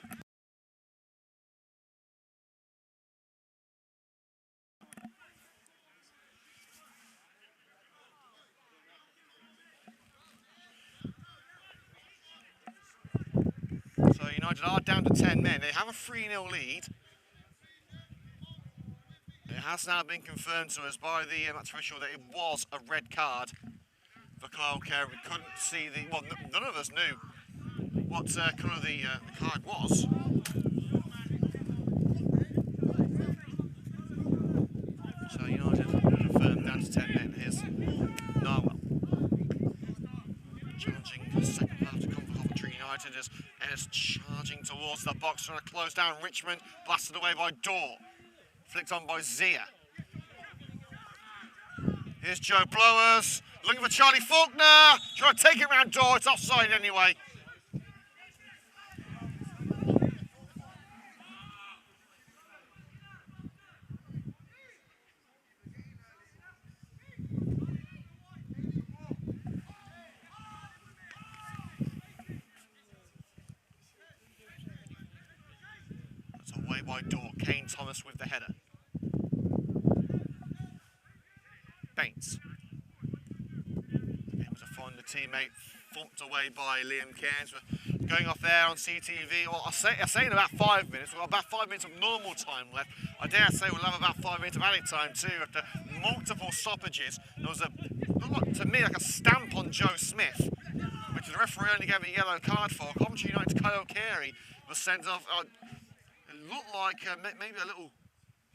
So United are down to 10 men. They have a 3-0 lead. It has now been confirmed to us by the match official that it was a red card for Kyle Carey. We couldn't see well, none of us knew what colour the card was. So United confirmed down to 10 men. Here's Narwhal. Challenging the second half to come for Coventry United as Ennis charging towards the box, trying to close down Richmond, blasted away by Dorr. Flicked on by Zia. Here's Joe Blowers, looking for Charlie Faulkner. Trying to take it round Dorr, it's offside anyway. That's away by Dorr. Kane Thomas with the header. Bates. Able to find the teammate, thumped away by Liam Cairns. We're going off there on CTV. Well, I say in about 5 minutes. We've got about 5 minutes of normal time left. I dare say we'll have about 5 minutes of added time too after multiple stoppages. There was looked to me like a stamp on Joe Smith, which the referee only gave a yellow card for. Coventry United's Kyle Carey was sent off. It looked like maybe a little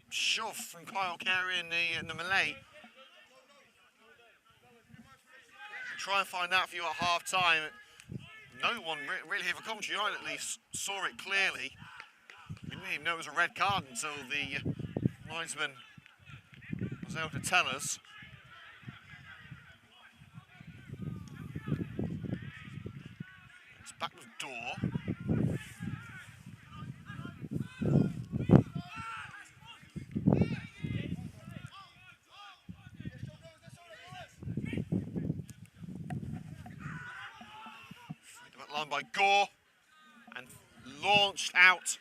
shove from Kyle Carey in the melee. Try and find out for you at half time. No one really here for Coventry United at least saw it clearly. We didn't even know it was a red card until the linesman was able to tell us. It's back with Dorr. That line by Gore and launched out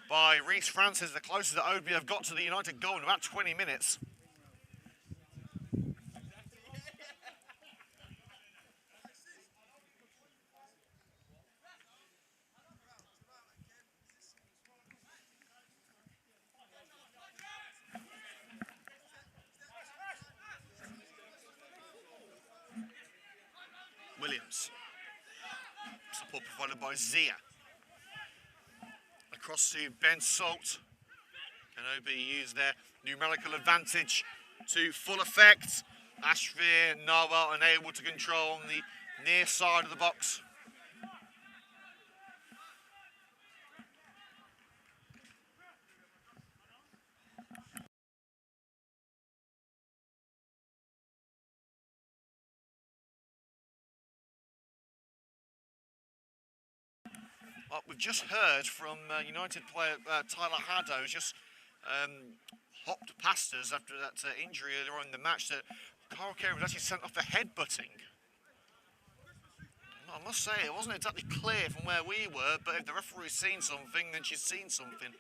by Reece Francis, the closest that Oadby have got to the United goal in about 20 minutes. Williams. Support provided by Zia. Across to Ben Salt. And Oadby use their numerical advantage to full effect. Ashvir, Narwhal unable to control on the near side of the box. We've just heard from United player Tyler Haddo, who's just hopped past us after that injury earlier on in the match, that Carl Carey was actually sent off for headbutting. I must say, it wasn't exactly clear from where we were, but if the referee's seen something, then she's seen something.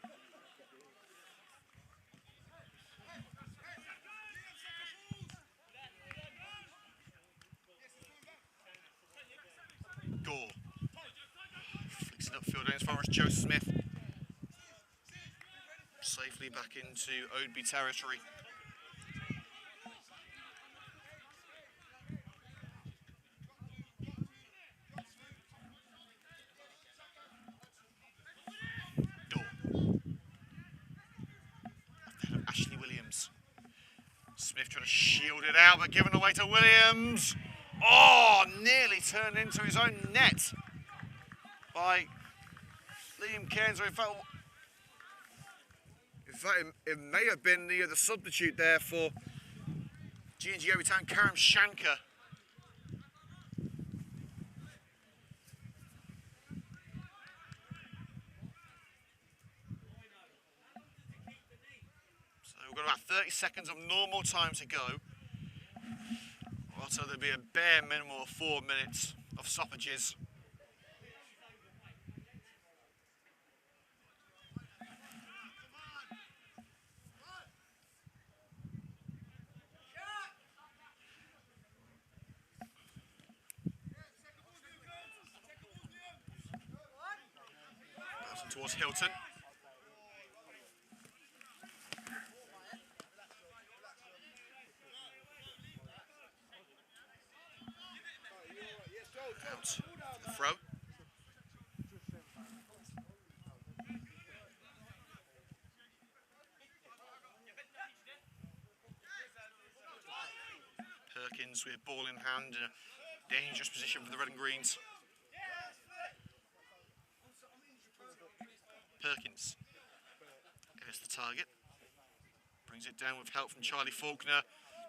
Gore. Flicks it upfield as far as Joe Smith. Safely back into Oadby territory. Ashley Williams. Smith trying to shield it out, but given away to Williams. Oh, nearly turned into his own net by Liam Cairns. In fact, it may have been the substitute there for GNG Oadby Town, Karam Shankar. We've got about 30 seconds of normal time to go. So there'll be a bare minimum of 4 minutes of stoppages. Passing towards Hilton. Out for the throw. Perkins with ball in hand, dangerous position for the red and greens. Perkins is the target. Brings it down with help from Charlie Faulkner.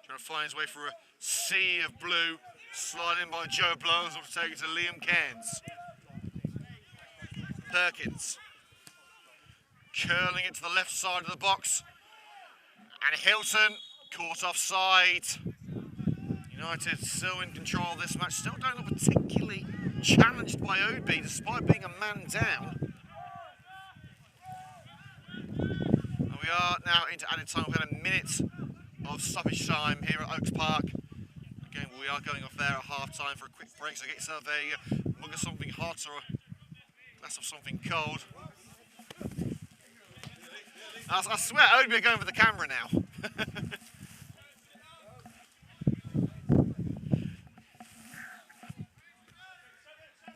Trying to find his way through a sea of blue. Sliding by Joe Blows, will take it to Liam Cairns. Perkins. Curling it to the left side of the box. And Hilton caught offside. United still in control of this match. Still don't look particularly challenged by Oadby, despite being a man down. And we are now into added time. We've had a minute of stoppage time here at Oaks Park. Again, we are going off there at half time for a quick break, so get yourself a mug of something hot or a glass of something cold. I swear, Oadby are going for the camera now.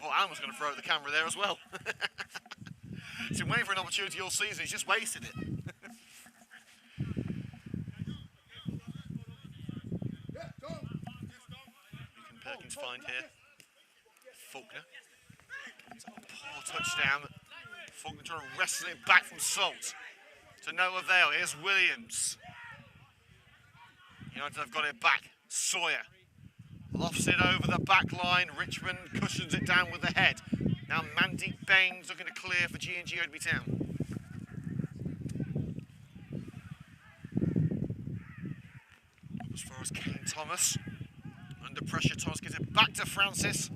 Well, Alan was going to throw at the camera there as well. He's been waiting for an opportunity all season, he's just wasted it. Perkins find here. Faulkner. It's a poor touchdown. Faulkner trying to wrestle it back from Salt. To no avail. Here's Williams. United have got it back. Sawyer lofts it over the back line. Richmond cushions it down with the head. Now Mandeep Baines looking to clear for GNG Oadby Town. As far as Kane Thomas. Under pressure, Thomas gives it back to Francis.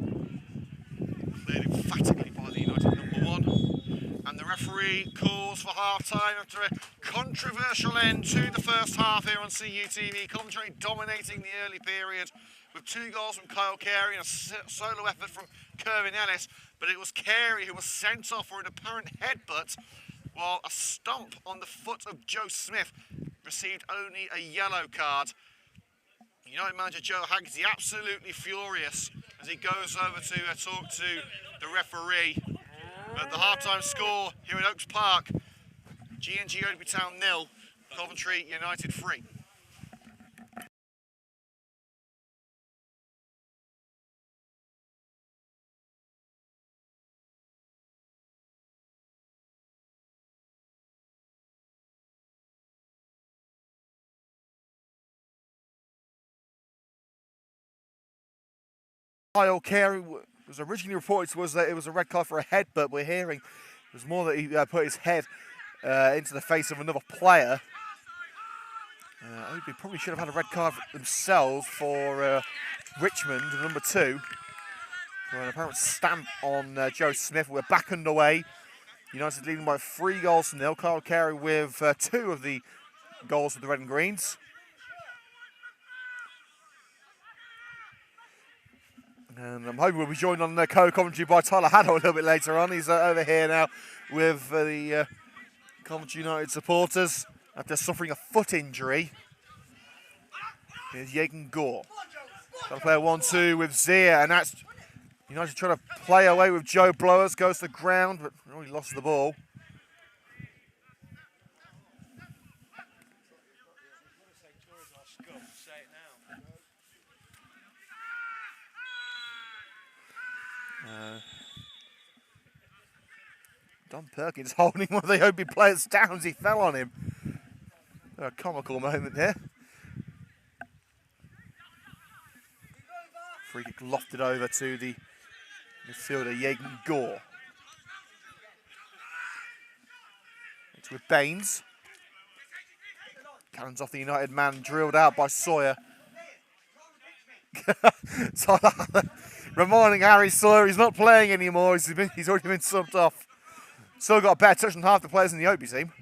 Referee calls for half-time after a controversial end to the first half here on CUTV. Coventry dominating the early period with 2 goals from Kyle Carey and a solo effort from Kervin Ellis. But it was Carey who was sent off for an apparent headbutt, while a stomp on the foot of Joe Smith received only a yellow card. United manager Joe Haggerty absolutely furious as he goes over to talk to the referee. But the half-time score here at Oaks Park, GNG Oadby Town 0, Coventry United 3. Kyle Carey was originally reported to us that it was a red card for a headbutt. We're hearing it was more that he put his head into the face of another player. Oadby probably should have had a red card themselves for Richmond, number 2. For an apparent stamp on Joe Smith. We're back underway. United leading by 3 goals to 0. Kyle Carey with 2 of the goals for the Red and Greens. And I'm hoping we'll be joined on co-commentary by Tyler Haddo a little bit later on. He's over here now with the Coventry United supporters after suffering a foot injury. Here's Jagan Gore. Got to play a 1-2 with Zia, and that's United trying to play away with Joe Blowers. Goes to the ground, but he lost the ball. Don Perkins holding one of the Oadby players down as he fell on him. A comical moment there. Free kick lofted over to the midfielder Jagan Gore. It's with Baines. Cannons off the United man, drilled out by Sawyer. So, reminding Harry Sawyer he's not playing anymore. He's already been subbed off. Still got a better touch than half the players in the Oadby team.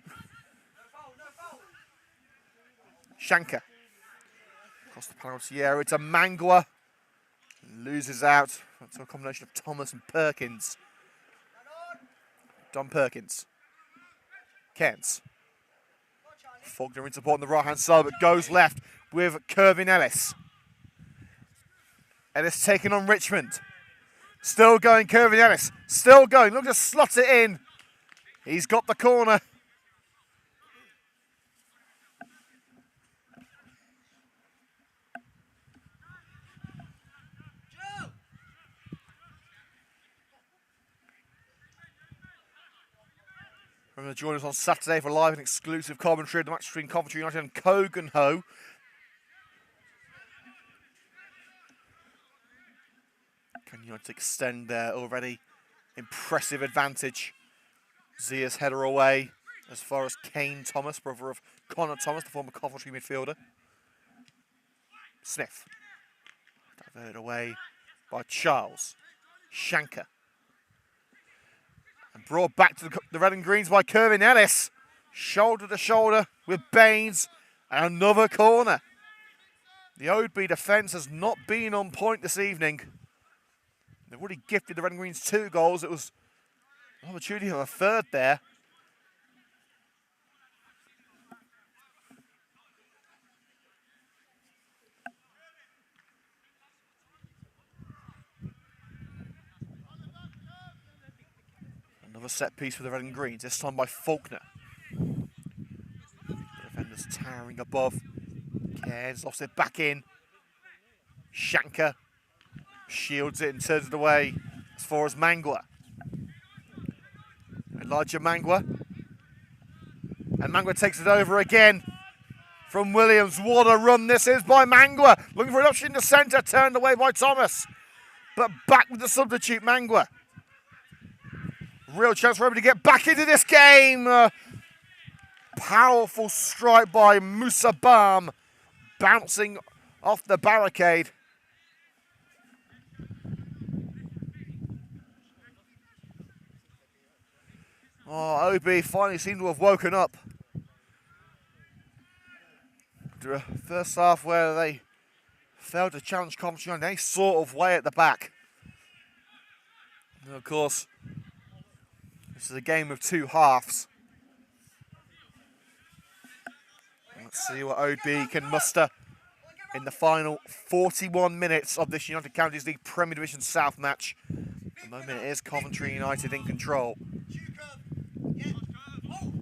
Shanker. Across the penalty area to Mangwa. Loses out. That's a combination of Thomas and Perkins. Don Perkins. Cairns. Faulkner in support on the right-hand side, but goes left with Kervin Ellis. Ellis taking on Richmond. Still going, Kervin Ellis. Still going. Look to slot it in. He's got the corner. Remember to join us on Saturday for live and exclusive commentary of the match between Coventry United and Cogenhoe. Can United extend their already impressive advantage? Zia's header away as far as Kane Thomas, brother of Connor Thomas, the former Coventry midfielder. Smith. Diverted away by Charles. Shanker. And brought back to the Red and Greens by Kervin Ellis. Shoulder to shoulder with Baines. And another corner. The Oadby defence has not been on point this evening. They've already gifted the Red and Greens 2 goals. It was an opportunity of a third there. Another set piece for the Red and Greens, this time by Faulkner. The defenders towering above. Cairns lost it back in. Shanker shields it and turns it away as far as Mangwa. Elijah Mangwa. And Mangwa takes it over again from Williams. What a run this is by Mangwa. Looking for an option in the centre, turned away by Thomas. But back with the substitute, Mangwa. Real chance for him to get back into this game. Powerful strike by Musa Bam, bouncing off the barricade. Oh, Oadby finally seem to have woken up. After a first half where they failed to challenge Coventry in any sort of way at the back. And of course, this is a game of two halves. Let's see what Oadby can muster in the final 41 minutes of this United Counties League Premier Division South match. At the moment it is Coventry United in control.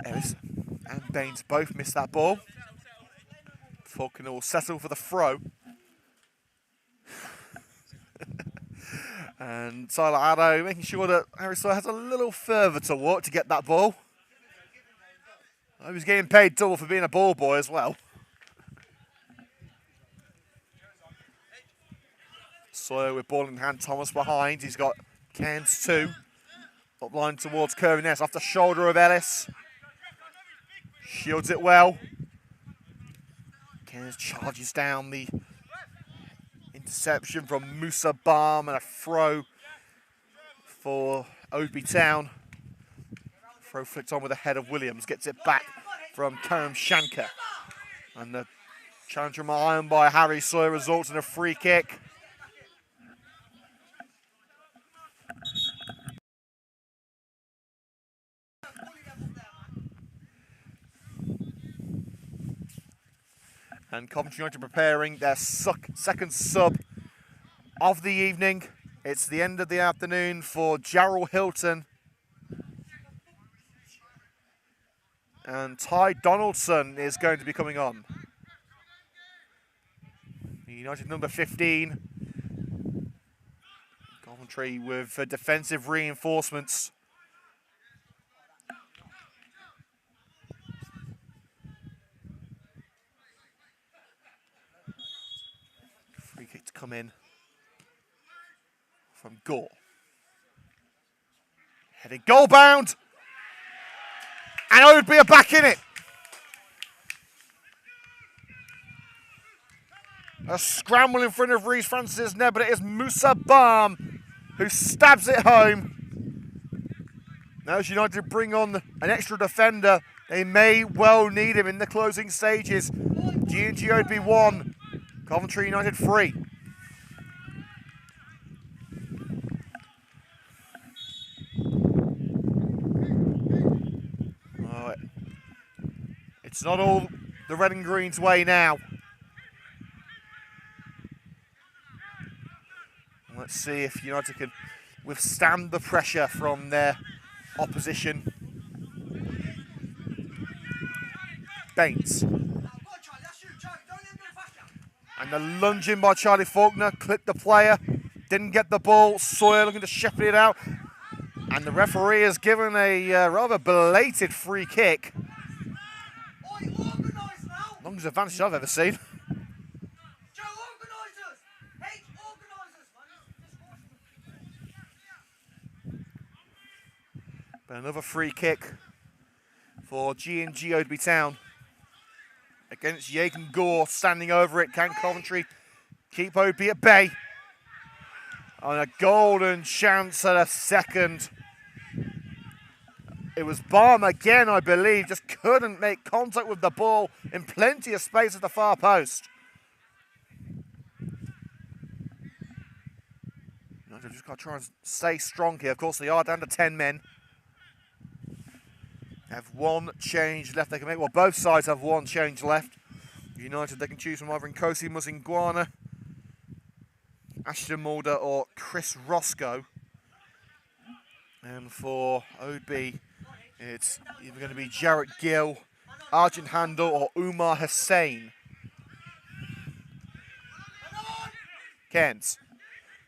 Ellis and Baines both missed that ball. Falconer will settle for the throw. And Tyler Addo making sure that Harry Sawyer has a little further to walk to get that ball. He was getting paid double for being a ball boy as well. Sawyer with ball in hand, Thomas behind. He's got Cairns 2. Up line towards Kirby Ness off the shoulder of Ellis. Shields it well. Cairns charges down the interception from Musa Balm and a throw for Oadby Town. Throw flicked on with the head of Williams. Gets it back from Karam Shankar. And the challenge from iron by Harry Sawyer results in a free kick. And Coventry United preparing their second sub of the evening. It's the end of the afternoon for Jarrell Hilton. And Ty Donaldson is going to be coming on. United number 15. Coventry with defensive reinforcements. Free kick to come in from Gore. Headed goal bound. And Oadby are back in it. A scramble in front of Reece Francis' net, but it is Musa Balm who stabs it home. Now as United bring on an extra defender, they may well need him in the closing stages. GNG Oadby 1, Coventry United 3. It's not all the red and green's way now. Let's see if United can withstand the pressure from their opposition. Baines. And the lunge in by Charlie Faulkner, clipped the player, didn't get the ball. Sawyer looking to shepherd it out. And the referee has given a rather belated free kick. Longest advantage I've ever seen. But another free kick for GNG Oadby Town against Jagan Gore standing over it. Can Coventry keep Oadby at bay? On a golden chance at a second. It was Balm again, I believe, just couldn't make contact with the ball in plenty of space at the far post. United just got to try and stay strong here. Of course, they are down to 10 men. They have one change left they can make. Well, both sides have one change left. United, they can choose from either Nkosi Muzingwana, Ashton Mulder, or Chris Roscoe. And for Oadby, it's either going to be Jarrett Gill, Arjun Handel, or Umar Hussain. Cairns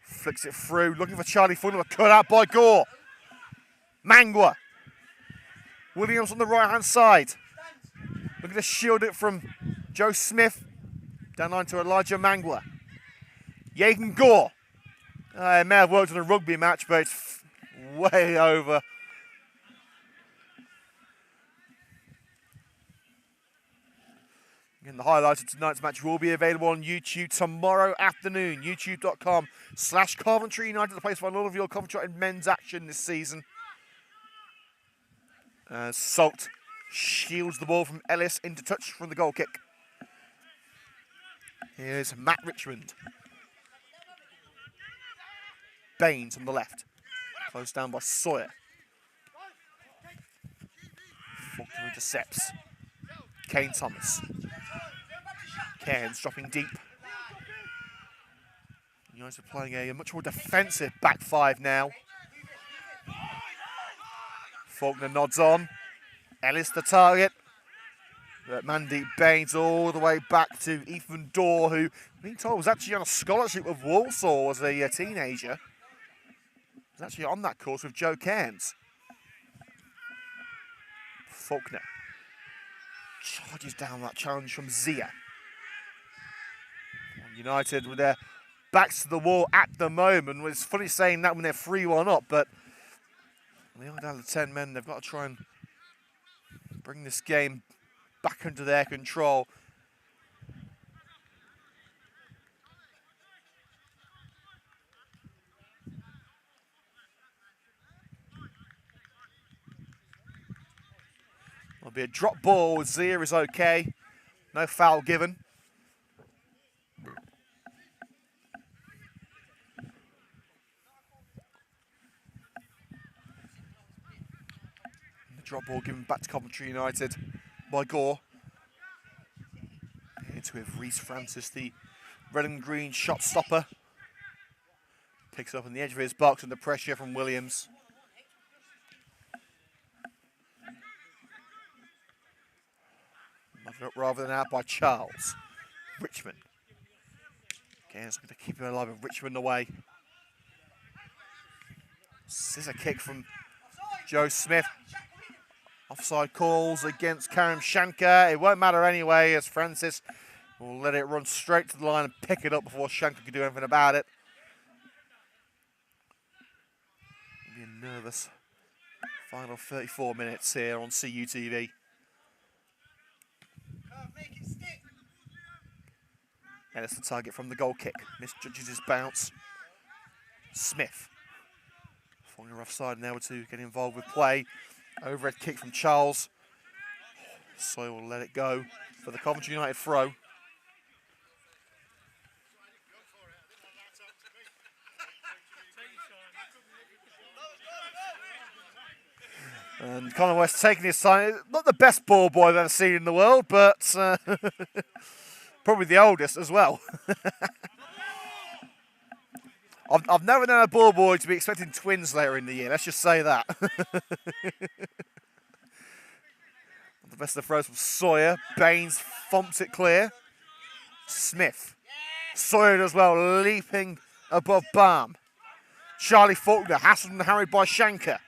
flicks it through, looking for Charlie Faulkner, cut out by Gore. Mangwa. Williams on the right-hand side. Looking to shield it from Joe Smith. Down line to Elijah Mangwa. Jagan Gore. It may have worked in a rugby match, but it's way over. Again, the highlights of tonight's match will be available on YouTube tomorrow afternoon. YouTube.com/Coventry United, the place for a lot of your Coventry United men's action this season. Salt shields the ball from Ellis into touch from the goal kick. Here's Matt Richmond. Baines on the left. Closed down by Sawyer. Faulkner intercepts. Kane Thomas. Cairns dropping deep. United playing a much more defensive back five now. Faulkner nods on. Ellis the target. But Mandeep Baines all the way back to Ethan Dorr, who, being told, was actually on a scholarship with Walsall as a teenager. Was actually on that course with Joe Cairns. Faulkner charges down that challenge from Zia. United with their backs to the wall at the moment. It's funny saying that when they're 3-1 up, but they are down to 10 men. They've got to try and bring this game back under their control. There'll be a drop ball. Zia is okay. No foul given. Drop ball given back to Coventry United by Gore. Into with Reece Francis, the red and green shot stopper. Picks up on the edge of his box under pressure from Williams. Muffled up rather than out by Charles. Richmond. Again, it's going to keep him alive with Richmond away. Scissor kick from Joe Smith. Offside calls against Karim Shankar. It won't matter anyway, as Francis will let it run straight to the line and pick it up before Shankar can do anything about it. Be a nervous final 34 minutes here on CUTV. And it's the target from the goal kick. Misjudges his bounce. Smith. Falling offside now to get involved with play. Overhead kick from Charles. Sawyer will let it go for the Coventry United throw. And Conor West taking his time. Not the best ball boy I've ever seen in the world, but probably the oldest as well. I've never known a ball boy to be expecting twins later in the year, let's just say that. The best of the throws from Sawyer. Baines thumps it clear. Smith. Sawyer as well, leaping above Balm. Charlie Faulkner, hassled and harried by Shankar.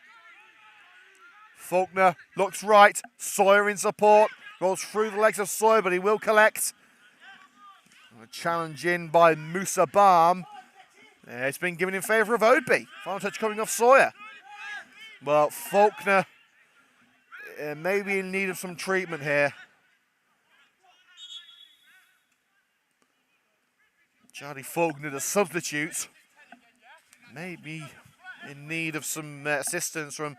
Faulkner looks right. Sawyer in support. Rolls through the legs of Sawyer, but he will collect. A challenge in by Musa Balm. It's been given in favour of Oadby. Final touch coming off Sawyer. Well, Faulkner may be in need of some treatment here. Charlie Faulkner, the substitute, may be in need of some assistance from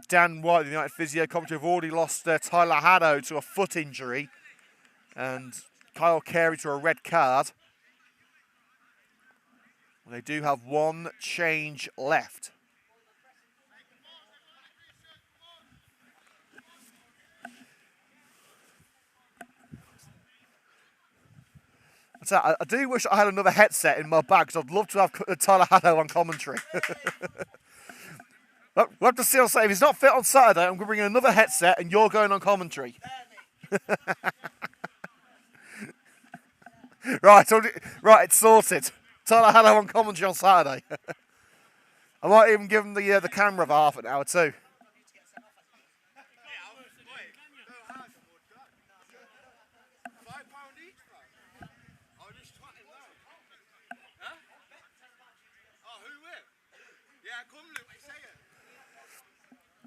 Dan White, the United physio. Coventry have already lost Tyler Haddo to a foot injury and Kyle Carey to a red card. They do have one change left. I do wish I had another headset in my bag because I'd love to have Tyler Haddo on commentary. We'll have to see on Saturday. If he's not fit on Saturday, I'm going to bring in another headset and you're going on commentary. Right, it's sorted. Tyler Haddo on commentary on Saturday. I might even give him the camera for half an hour too.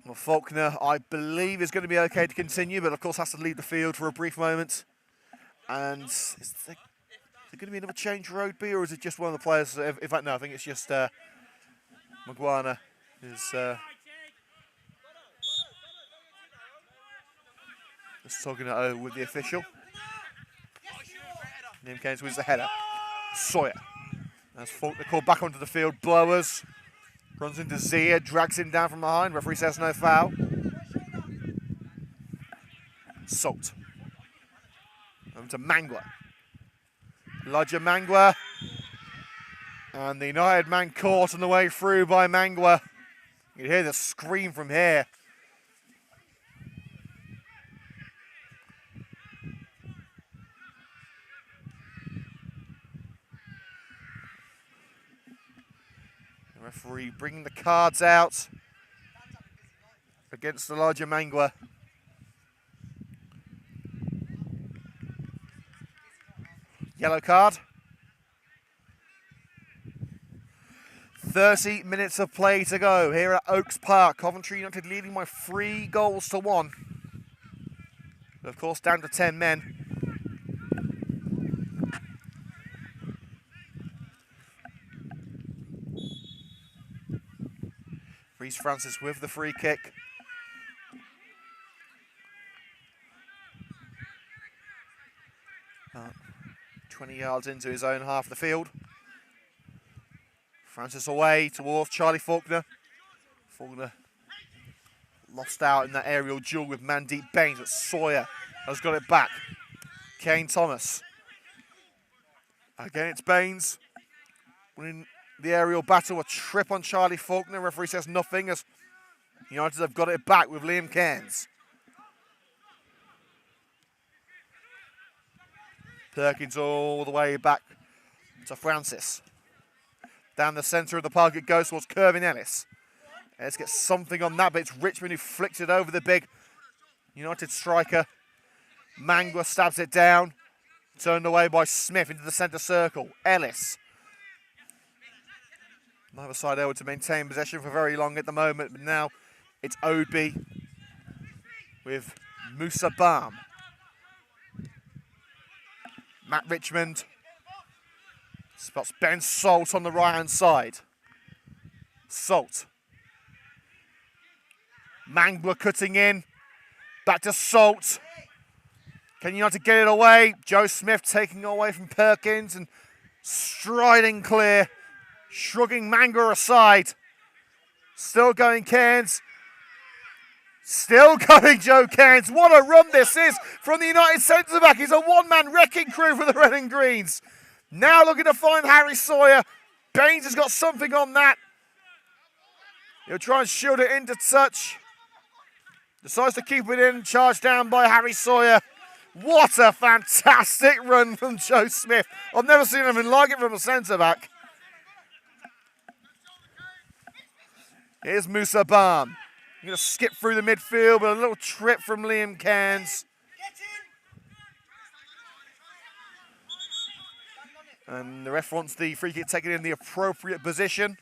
Well, Faulkner, I believe, is going to be okay to continue, but of course has to leave the field for a brief moment. And is there going to be another change for Oadby, or is it just one of the players? In fact, no, I think it's just Maguana. Just talking it over with the official. Liam Cairns wins the header. Sawyer. As Faulkner called back onto the field. Blowers. Runs into Zia. Drags him down from behind. Referee says no foul. Salt. Over to Mangwa. Elijah Mangwa. And the United man caught on the way through by Mangwa. You can hear the scream from here. The referee bringing the cards out against Elijah Mangwa. Yellow card. 30 minutes of play to go here at Oaks Park. Coventry United leading by 3 goals to 1. Of course, down to 10 men. Reece Francis with the free kick. Uh, 20 yards into his own half of the field. Francis away towards Charlie Faulkner. Faulkner lost out in that aerial duel with Mandeep Baines, but Sawyer has got it back. Kane Thomas. Again, it's Baines winning the aerial battle. A trip on Charlie Faulkner. Referee says nothing as United have got it back with Liam Cairns. Perkins all the way back to Francis. Down the centre of the park it goes towards Kervin Ellis. Let's get something on that, but it's Richmond who flicks it over the big United striker. Mangwa stabs it down. Turned away by Smith into the centre circle. Ellis. Neither side able to maintain possession for very long at the moment, but now it's Oadby with Musa Balm. Matt Richmond spots Ben Salt on the right-hand side. Salt. Mangwa cutting in. Back to Salt. Can United get it away? Joe Smith taking away from Perkins and striding clear. Shrugging Mangwa aside. Still going Cairns. Still going Joe Cairns. What a run this is from the United centre-back. He's a one-man wrecking crew for the Red and Greens. Now looking to find Harry Sawyer. Baines has got something on that. He'll try and shield it into touch. Decides to keep it in. Charged down by Harry Sawyer. What a fantastic run from Joe Smith. I've never seen anything like it from a centre-back. Here's Musa Balm. He's going to skip through the midfield, but a little trip from Liam Cairns. And the ref wants the free kick taken in the appropriate position.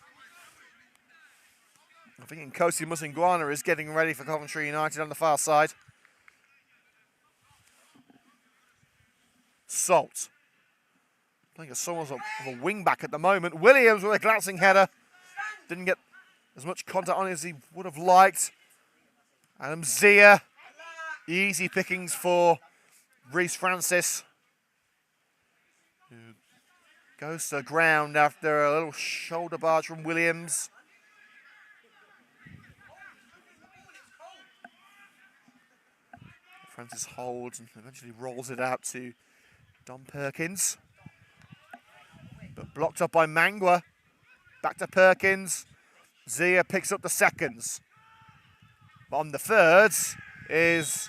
I think Nkosi Musingwana is getting ready for Coventry United on the far side. Salt. I think it's almost of a wing back at the moment. Williams with a glancing header. Didn't get as much contact on it as he would have liked. Adam Zia. Easy pickings for Reece Francis. Who goes to the ground after a little shoulder barge from Williams. Francis holds and eventually rolls it out to Don Perkins. But blocked up by Mangwa. Back to Perkins. Zia picks up the seconds. But on the thirds is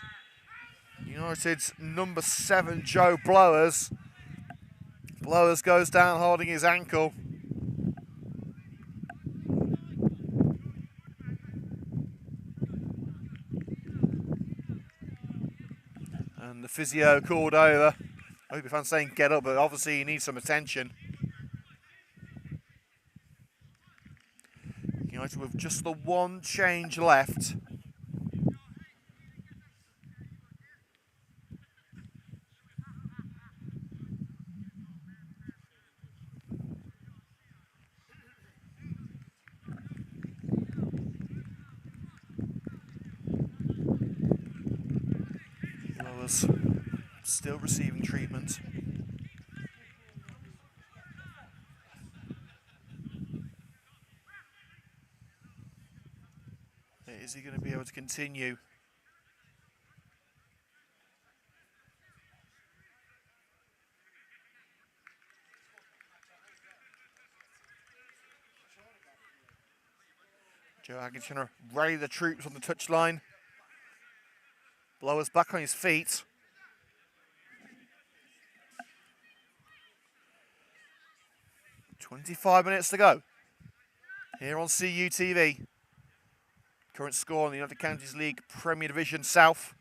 United's number 7, Joe Blowers. Blowers goes down holding his ankle. And the physio called over. I hope your fans saying get up, but obviously he needs some attention. United with just the one change left. Blowers still receiving treatment. Is he going to be able to continue? Joe Haggins trying to rally the troops on the touchline. Blowers back on his feet. "25 minutes to go here on CUTV. Current score in the United Counties League Premier Division South.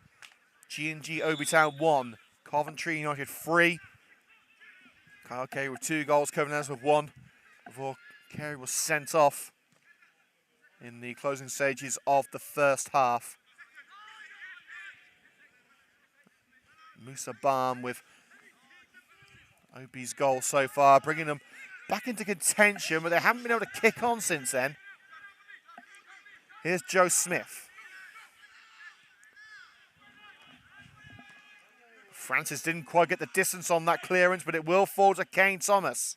GNG Oadby Town 1, Coventry United 3. Kyle Carey with 2 goals, Coventry United with 1, before Carey was sent off in the closing stages of the first half. Musa Balm with Oadby's goal so far, bringing them back into contention, but they haven't been able to kick on since then. Here's Joe Smith. Francis didn't quite get the distance on that clearance, but it will fall to Kane Thomas.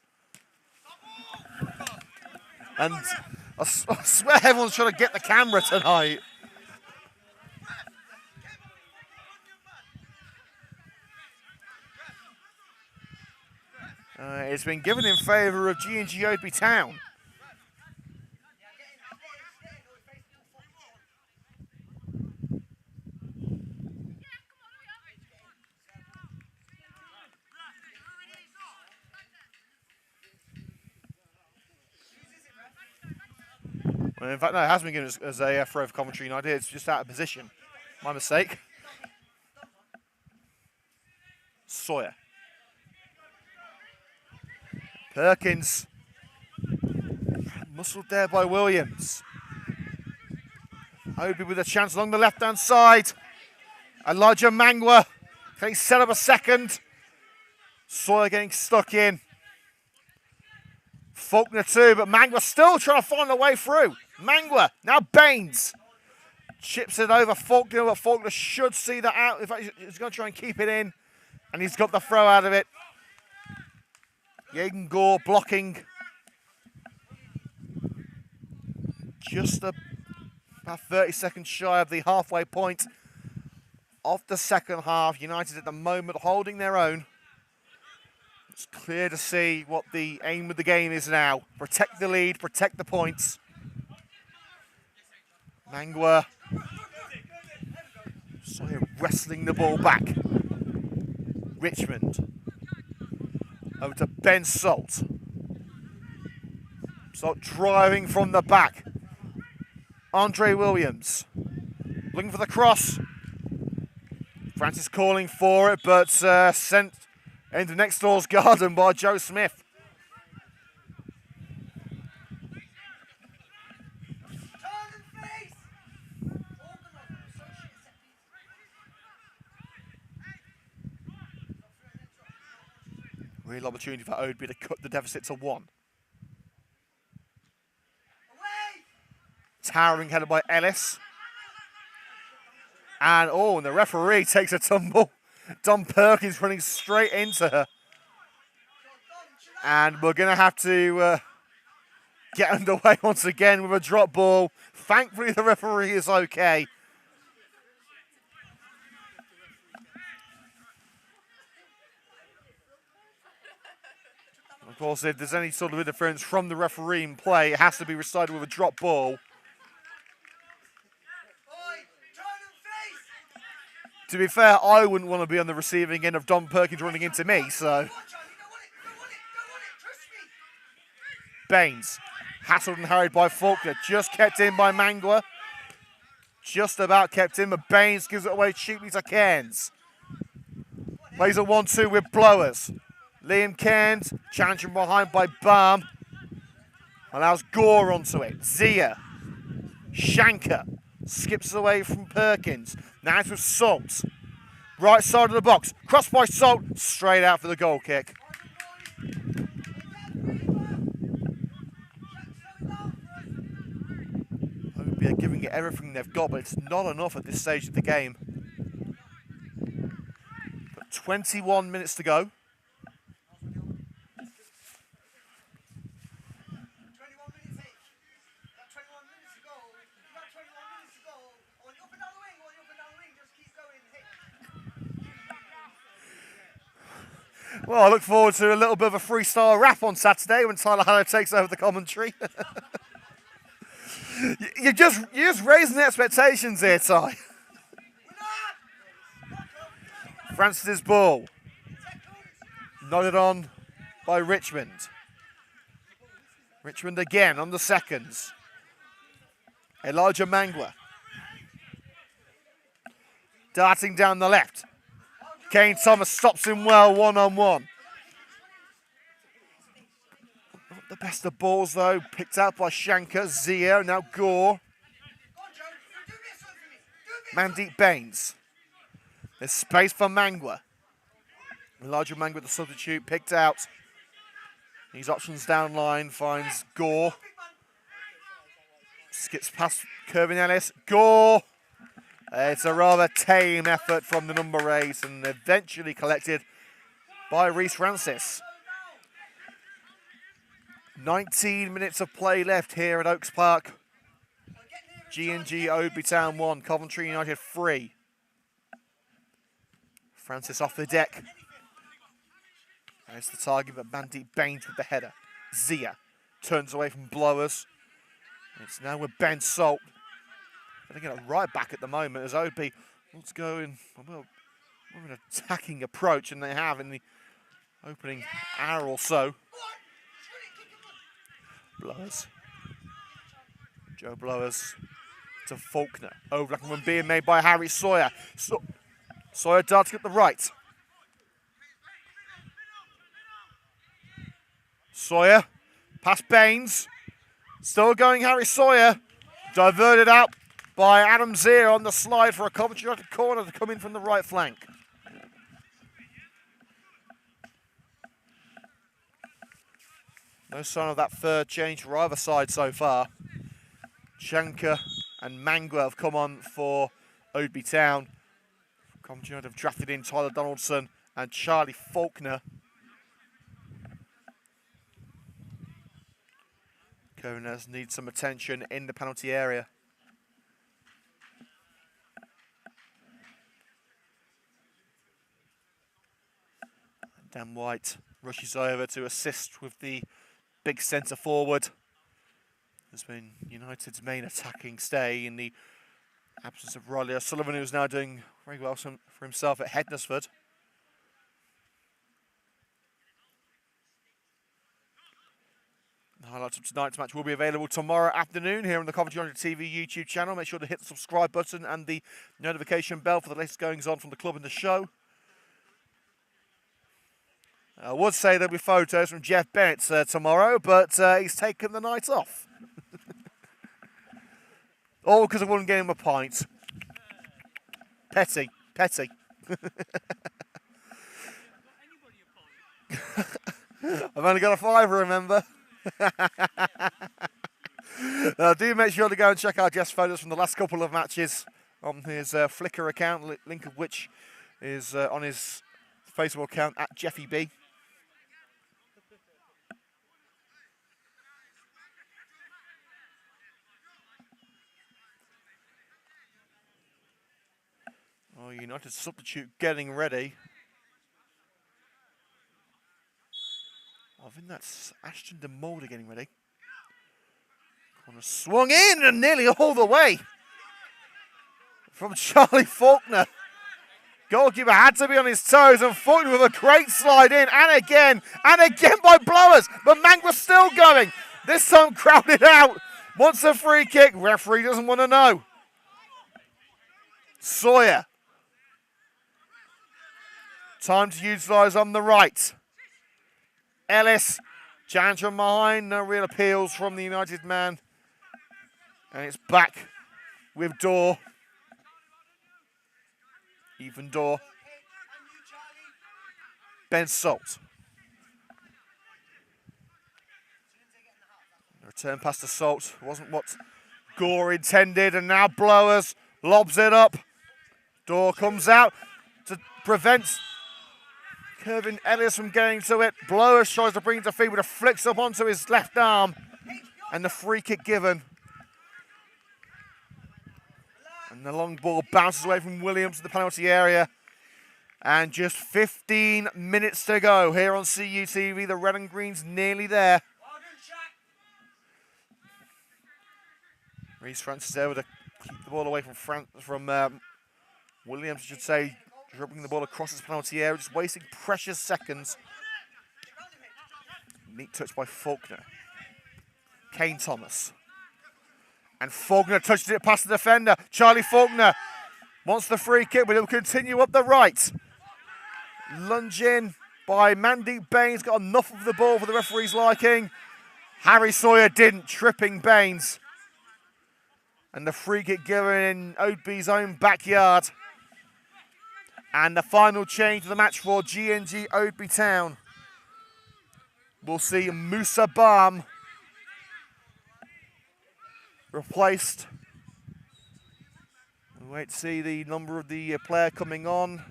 And I swear everyone's trying to get the camera tonight. It's been given in favour of GNG Oadby Town. Well, in fact, no, it has been given as a throw for Coventry United. It's just out of position. My mistake. Sawyer. Perkins. Muscled there by Williams. Oadby with a chance along the left-hand side. Elijah Mangwa. Can he set up a second? Sawyer getting stuck in. Faulkner too, but Mangwa still trying to find a way through. Mangwa, now Baines. Chips it over Faulkner, but Faulkner should see that out. In fact, he's going to try and keep it in. And he's got the throw out of it. Jaden Gore blocking. Just about 30 seconds shy of the halfway point of the second half. United at the moment holding their own. It's clear to see what the aim of the game is now. Protect the lead, protect the points. Mangwa. Sawyer wrestling the ball back. Richmond. Over to Ben Salt. Salt driving from the back. Andre Williams. Looking for the cross. Francis calling for it, but sent into next door's garden by Joe Smith. Real opportunity for Oadby to cut the deficit to 1. Towering header by Ellis. And the referee takes a tumble. Don Perkins running straight into her. And we're going to have to get underway once again with a drop ball. Thankfully, the referee is okay. Of course, if there's any sort of interference from the referee in play, it has to be decided with a drop ball. To be fair, I wouldn't want to be on the receiving end of Don Perkins running into me, so. Baines, hassled and harried by Faulkner, just kept in by Mangwa. Just about kept in, but Baines gives it away cheaply to Cairns. Plays a 1-2 with Blowers. Liam Cairns, challenged from behind by Balm. Allows Gore onto it. Zia. Shanker. Skips away from Perkins. Now it's with Salt. Right side of the box. Cross by Salt. Straight out for the goal kick. Oadby are giving it everything they've got, but it's not enough at this stage of the game. 21 minutes to go. Well, I look forward to a little bit of a freestyle rap on Saturday when Tyler Hallow takes over the commentary. You're just raising the expectations here, Ty. Francis' ball. Nodded on by Richmond. Richmond again on the seconds. Elijah Mangler. Darting down the left. Kane Thomas stops him well, one-on-one. Not the best of balls, though. Picked out by Shankar. Zia, now Gore. Mandeep Baines. There's space for Mangler. Elijah Mangler, the substitute, picked out. His options down line, finds Gore. Skips past Kervin Ellis. Gore. It's a rather tame effort from the number 8 and eventually collected by Reece Francis. 19 minutes of play left here at Oaks Park. GNG Oadby Town 1, Coventry United 3. Francis off the deck. There's the target, but Mandeep Baines with the header. Zia turns away from blowers. It's now with Ben Salt. They're getting it right back at the moment as Oadby wants to go in more of an attacking approach, and they have in the opening hour or so. Blowers. Joe Blowers to Faulkner. Overlapping one being made by Harry Sawyer. Sawyer darting at the right. Sawyer, past Baines. Still going Harry Sawyer. Diverted out by Adam Zia on the slide for a Coventry United corner to come in from the right flank. No sign of that third change for either side so far. Shankar and Mangler have come on for Oadby Town. Coventry United have drafted in Tyler Donaldson and Charlie Faulkner. Covenants need some attention in the penalty area. Dan White rushes over to assist with the big centre forward. Has been United's main attacking stay in the absence of Riley O'Sullivan, who's now doing very well for himself at Hednesford. The highlights of tonight's match will be available tomorrow afternoon here on the Coventry United TV YouTube channel. Make sure to hit the subscribe button and the notification bell for the latest goings on from the club and the show. I would say there'll be photos from Jeff Bennett tomorrow, but he's taken the night off. All because I wouldn't get him a pint. Petty. I've only got a fiver, remember? Do make sure to go and check out Jeff's photos from the last couple of matches on his Flickr account, link of which is on his Facebook account at Jeffy B. Oh, United substitute getting ready. I think that's Ashton de Mulder getting ready. Corner swung in and nearly all the way from Charlie Faulkner. Goalkeeper had to be on his toes, and Faulkner with a great slide in, and again by Blowers, but Mangler's still going. This time crowded out. Wants a free kick. Referee doesn't want to know. Sawyer. Time to utilise on the right. Ellis, challenge from behind, no real appeals from the United man. And it's back with Dorr. Even Dorr. Ben Salt. The return pass to Salt wasn't what Gore intended, and now Blowers lobs it up. Dorr comes out to prevent Curving Ellis from getting to it. Blowers tries to bring it to feet, but it flicks up onto his left arm. And the free kick given. And the long ball bounces away from Williams to the penalty area. And just 15 minutes to go here on CUTV. The red and green's nearly there. Reece Francis able to keep the ball away from Williams, I should say, dribbling the ball across his penalty area, just wasting precious seconds. Neat touch by Faulkner. Kane Thomas. And Faulkner touched it past the defender. Charlie Faulkner wants the free kick, but he'll continue up the right. Lunge in by Mandeep Baines, got enough of the ball for the referee's liking. Harry Sawyer didn't, tripping Baines. And the free kick given in Oadby's own backyard. And the final change of the match for GNG Oadby Town. We'll see Musa Balm replaced. We'll wait to see the number of the player coming on.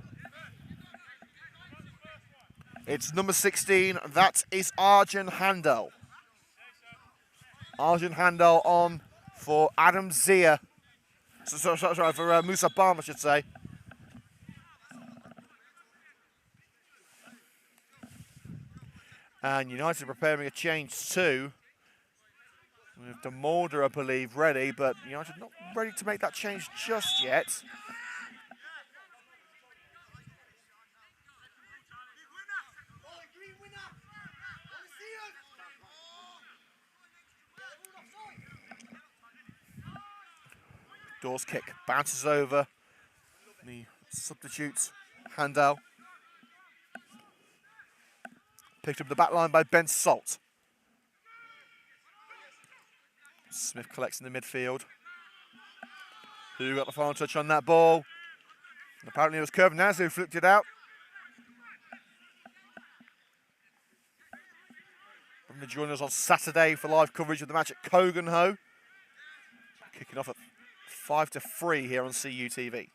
It's number 16, that is Arjun Handel. Arjun Handel on for Adam Zia. Sorry, for Musa Balm, I should say. And United preparing a change too. With De Mulder, I believe, ready, but United not ready to make that change just yet. Dawes kick bounces over the substitute Handel. Picked up the back line by Ben Salt. Smith collects in the midfield. Who got the final touch on that ball? And apparently it was Curvin who flipped it out. From the join us on Saturday for live coverage of the match at Cogenhoe. Kicking off at 5-3 here on CUTV.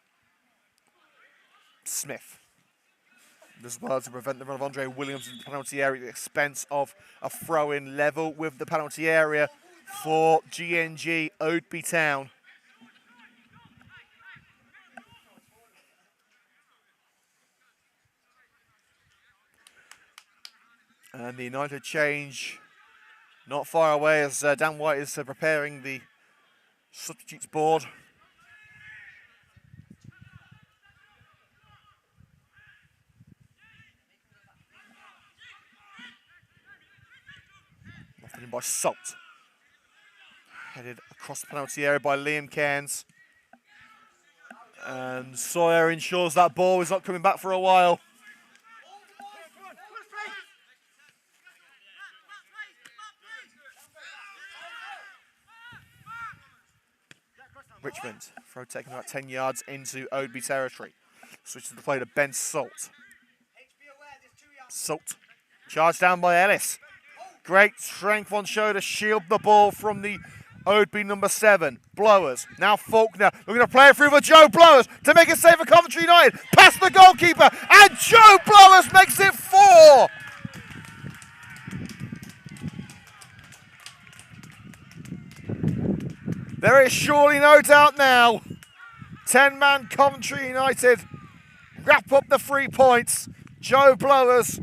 Smith. As well to prevent the run of Andre Williams in the penalty area at the expense of a throw-in level with the penalty area for GNG Oadby Town. And the United change not far away as Dan White is preparing the substitutes board. Nothing in by Salt. Headed across the penalty area by Liam Cairns. And Sawyer ensures that ball is not coming back for a while. Richmond, throw taken about 10 yards into Oadby territory. Switches the play to Ben Salt. Salt, charged down by Ellis. Great strength on show to shield the ball from the Oadby number 7. Blowers, now Faulkner, looking to play it through for Joe Blowers to make it safe for Coventry United. Past the goalkeeper, and Joe Blowers makes it 4! There is surely no doubt now. 10-man Coventry United wrap up the 3 points. Joe Blowers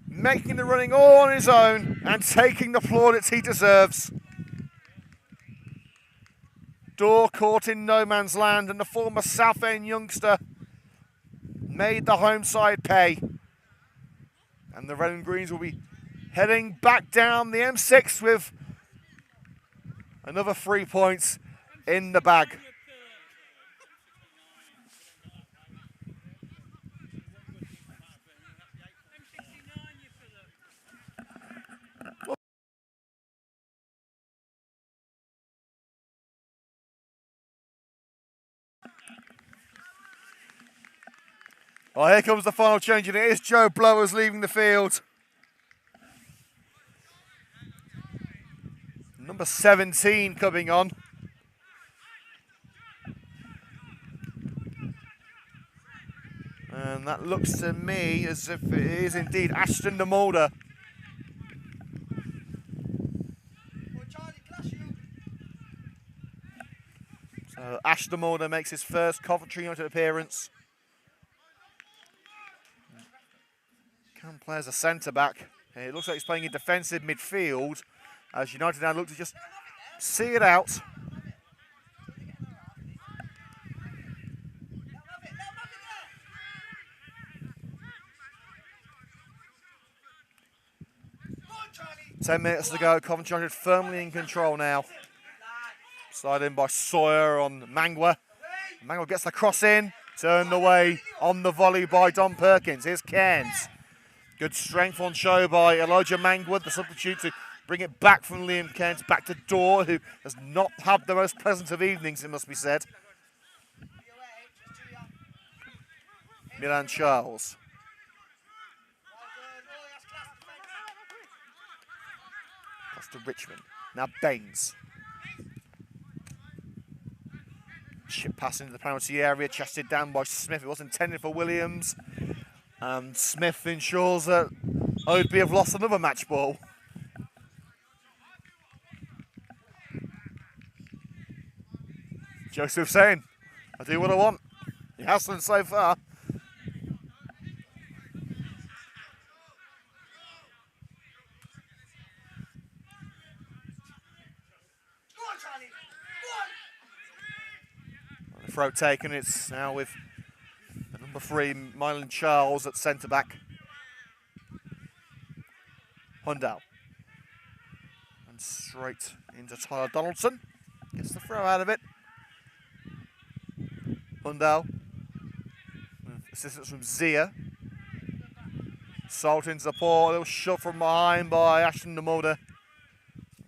making the running all on his own and taking the plaudits he deserves. Door caught in no man's land, and the former Southend youngster made the home side pay. And the Red and Greens will be heading back down the M6 with another 3 points in the bag. Well, here comes the final change, and it is Joe Blowers leaving the field. Number 17 coming on. And that looks to me as if it is indeed Ashton de Mulder. So Ashton de Mulder makes his first Coventry United appearance. Can play as a centre-back. It looks like he's playing in defensive midfield, as United now look to just see it out. Ten minutes to go, Coventry United firmly in control now. Slide in by Sawyer on Mangwa. Mangwa gets the cross in, turned away on the volley by Don Perkins. Here's Cairns. Good strength on show by Elijah Mangwa, the substitute, to bring it back from Liam Cairns, back to Dorr, who has not had the most pleasant of evenings, it must be said. Milan Charles. Across to Richmond. Now Baines. Chip pass into the penalty area, chested down by Smith. It was intended for Williams. And Smith ensures that Oadby have lost another match ball. Joseph saying, I do what I want. He hasn't so far. The throw taken, it's now with the number 3, Milan Charles at centre-back. Hundal. And straight into Tyler Donaldson. Gets the throw out of it. Hundal. Assistance from Zia. Salt into the paw. A little shot from behind by Ashton de Mulder.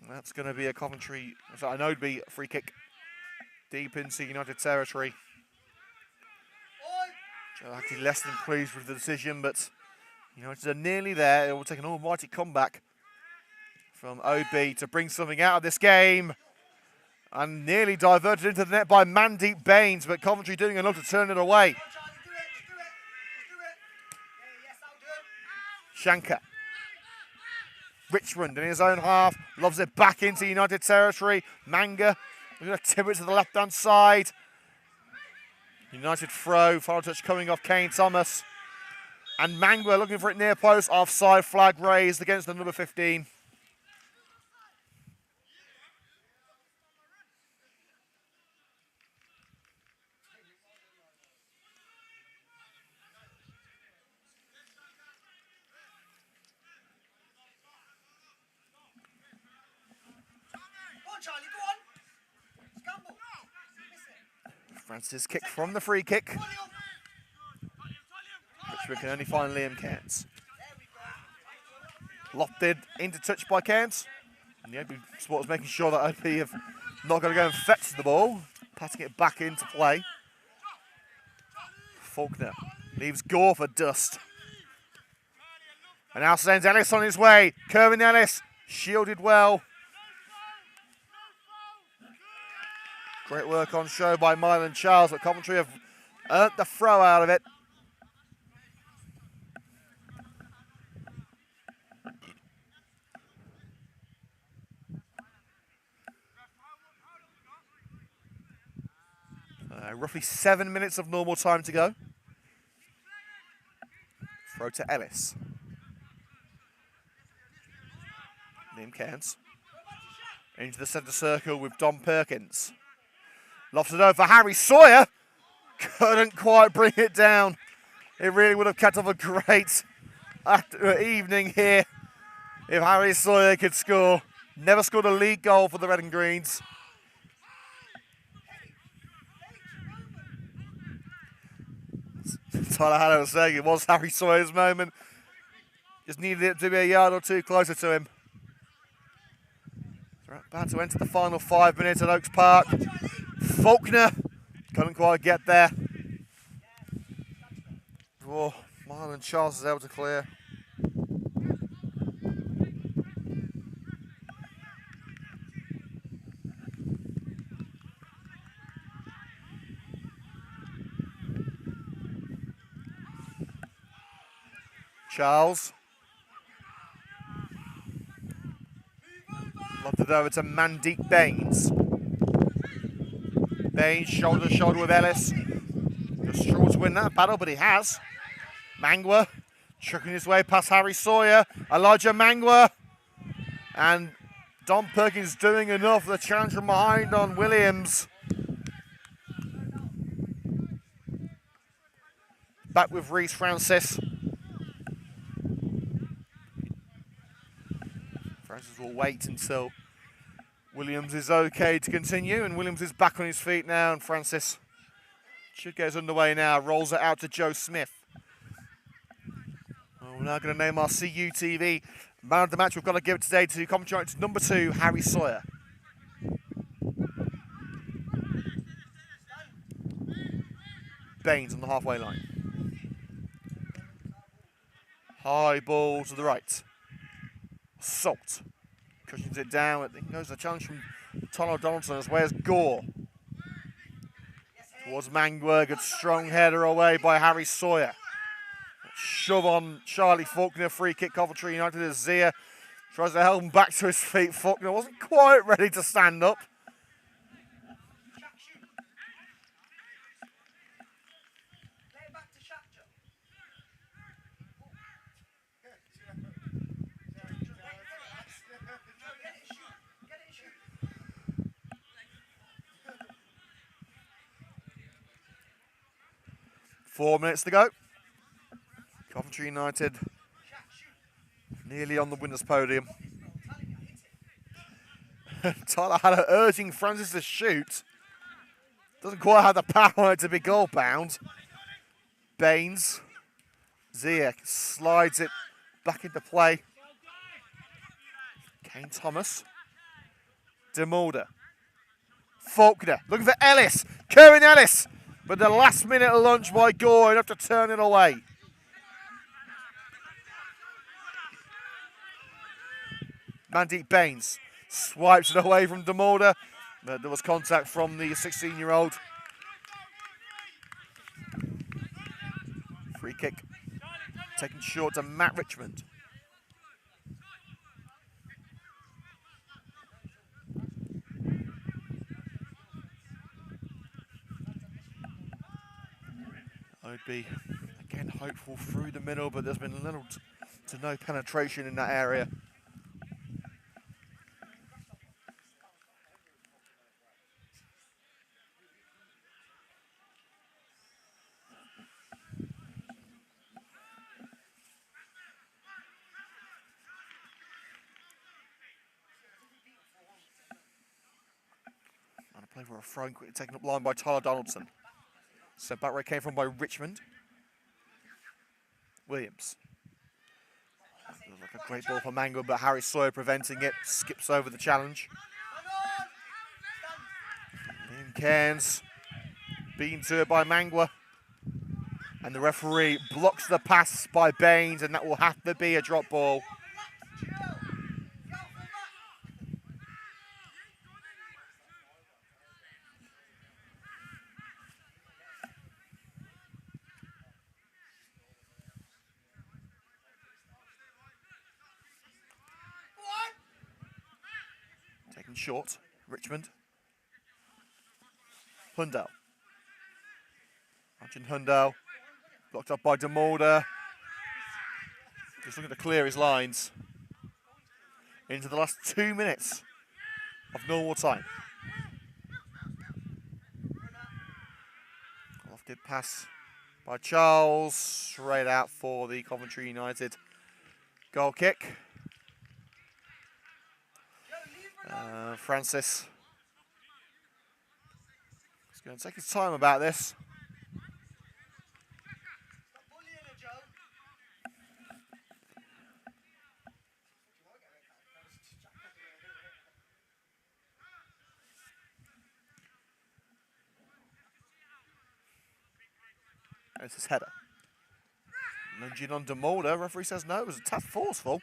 That's going to be a Coventry, an Oadby free kick deep into United territory. Joe actually less than pleased with the decision, but United are nearly there. It will take an almighty comeback from Oadby to bring something out of this game. And nearly diverted into the net by Mandeep Baines, but Coventry doing enough to turn it away. Shankar. Richmond in his own half, lobs it back into United territory. Manga, we're going to tip it to the left-hand side. United throw, final touch coming off Kane Thomas. And Mangwa looking for it near post, offside flag raised against the number 15. Francis kick from the free kick. Which we can only find Liam Cairns. Lofted into touch by Cairns. And the Oadby supporters making sure that Oadby have not going to go and fetch the ball. Patting it back into play. Faulkner leaves Gore for dust. And now sends Ellis on his way. Kerwin Ellis shielded well. Great work on show by Milan Charles, but Coventry have earned the throw out of it. Roughly 7 minutes of normal time to go. Throw to Ellis. Liam Cairns. Into the centre circle with Don Perkins. Lofted over for Harry Sawyer. Couldn't quite bring it down. It really would have kept up a great evening here if Harry Sawyer could score. Never scored a league goal for the Red and Greens. Tyler Hanna was saying it was Harry Sawyer's moment. Just needed it to be a yard or two closer to him. About to enter the final 5 minutes at Oaks Park. Faulkner couldn't quite get there. Oh, Marlon Charles is able to clear. Charles. Lobbed it over to Mandeep Baines. Baines shoulder to shoulder with Ellis. Just struggled to win that battle, but he has. Mangwa chucking his way past Harry Sawyer. Elijah Mangwa. And Don Perkins doing enough. The challenge from behind on Williams. Back with Reese Francis. Francis will wait until Williams is okay to continue, and Williams is back on his feet now, and Francis should get us underway now. Rolls it out to Joe Smith. Well, we're now going to name our CUTV man of the match. We've got to give it today to Coventry United's number 2, Harry Sawyer. Baines on the halfway line. High ball to the right. Salt cushions it down. I think goes the challenge from Tyler Donaldson as well as Gore. Towards Mangwa, good strong header away by Harry Sawyer. Shove on Charlie Faulkner, free kick Coventry United as Zia tries to help him back to his feet. Faulkner wasn't quite ready to stand up. Four minutes to go. Coventry United nearly on the winner's podium. Tyler Haller urging Francis to shoot. Doesn't quite have the power on it to be goal bound. Baines. Zia slides it back into play. Kane Thomas. DeMulder. Faulkner looking for Ellis. Kerwin Ellis. But the last minute of lunge by Gore, enough to turn it away. Mandeep Baines swipes it away from DeMulder. But there was contact from the 16-year-old. Free kick taken short to Matt Richmond. Oadby again hopeful through the middle, but there's been little to no penetration in that area. And a play for a throw, quickly taken up line by Tyler Donaldson. Sent back where it came from by Richmond. Williams. Looks like a great ball for Mango, but Harry Sawyer preventing it. Skips over the challenge. Liam Cairns beaten to it by Mangwa. And the referee blocks the pass by Baines, and that will have to be a drop ball. Short, Richmond. Hundell. Imagine Hundell. Blocked up by DeMulder. Just looking to clear his lines. Into the last 2 minutes of normal time. Lofted pass by Charles. Straight out for the Coventry United goal kick. Francis is going to take his time about this. There's his header. Lunging on DeMulder. Referee says no, it was a tad forceful.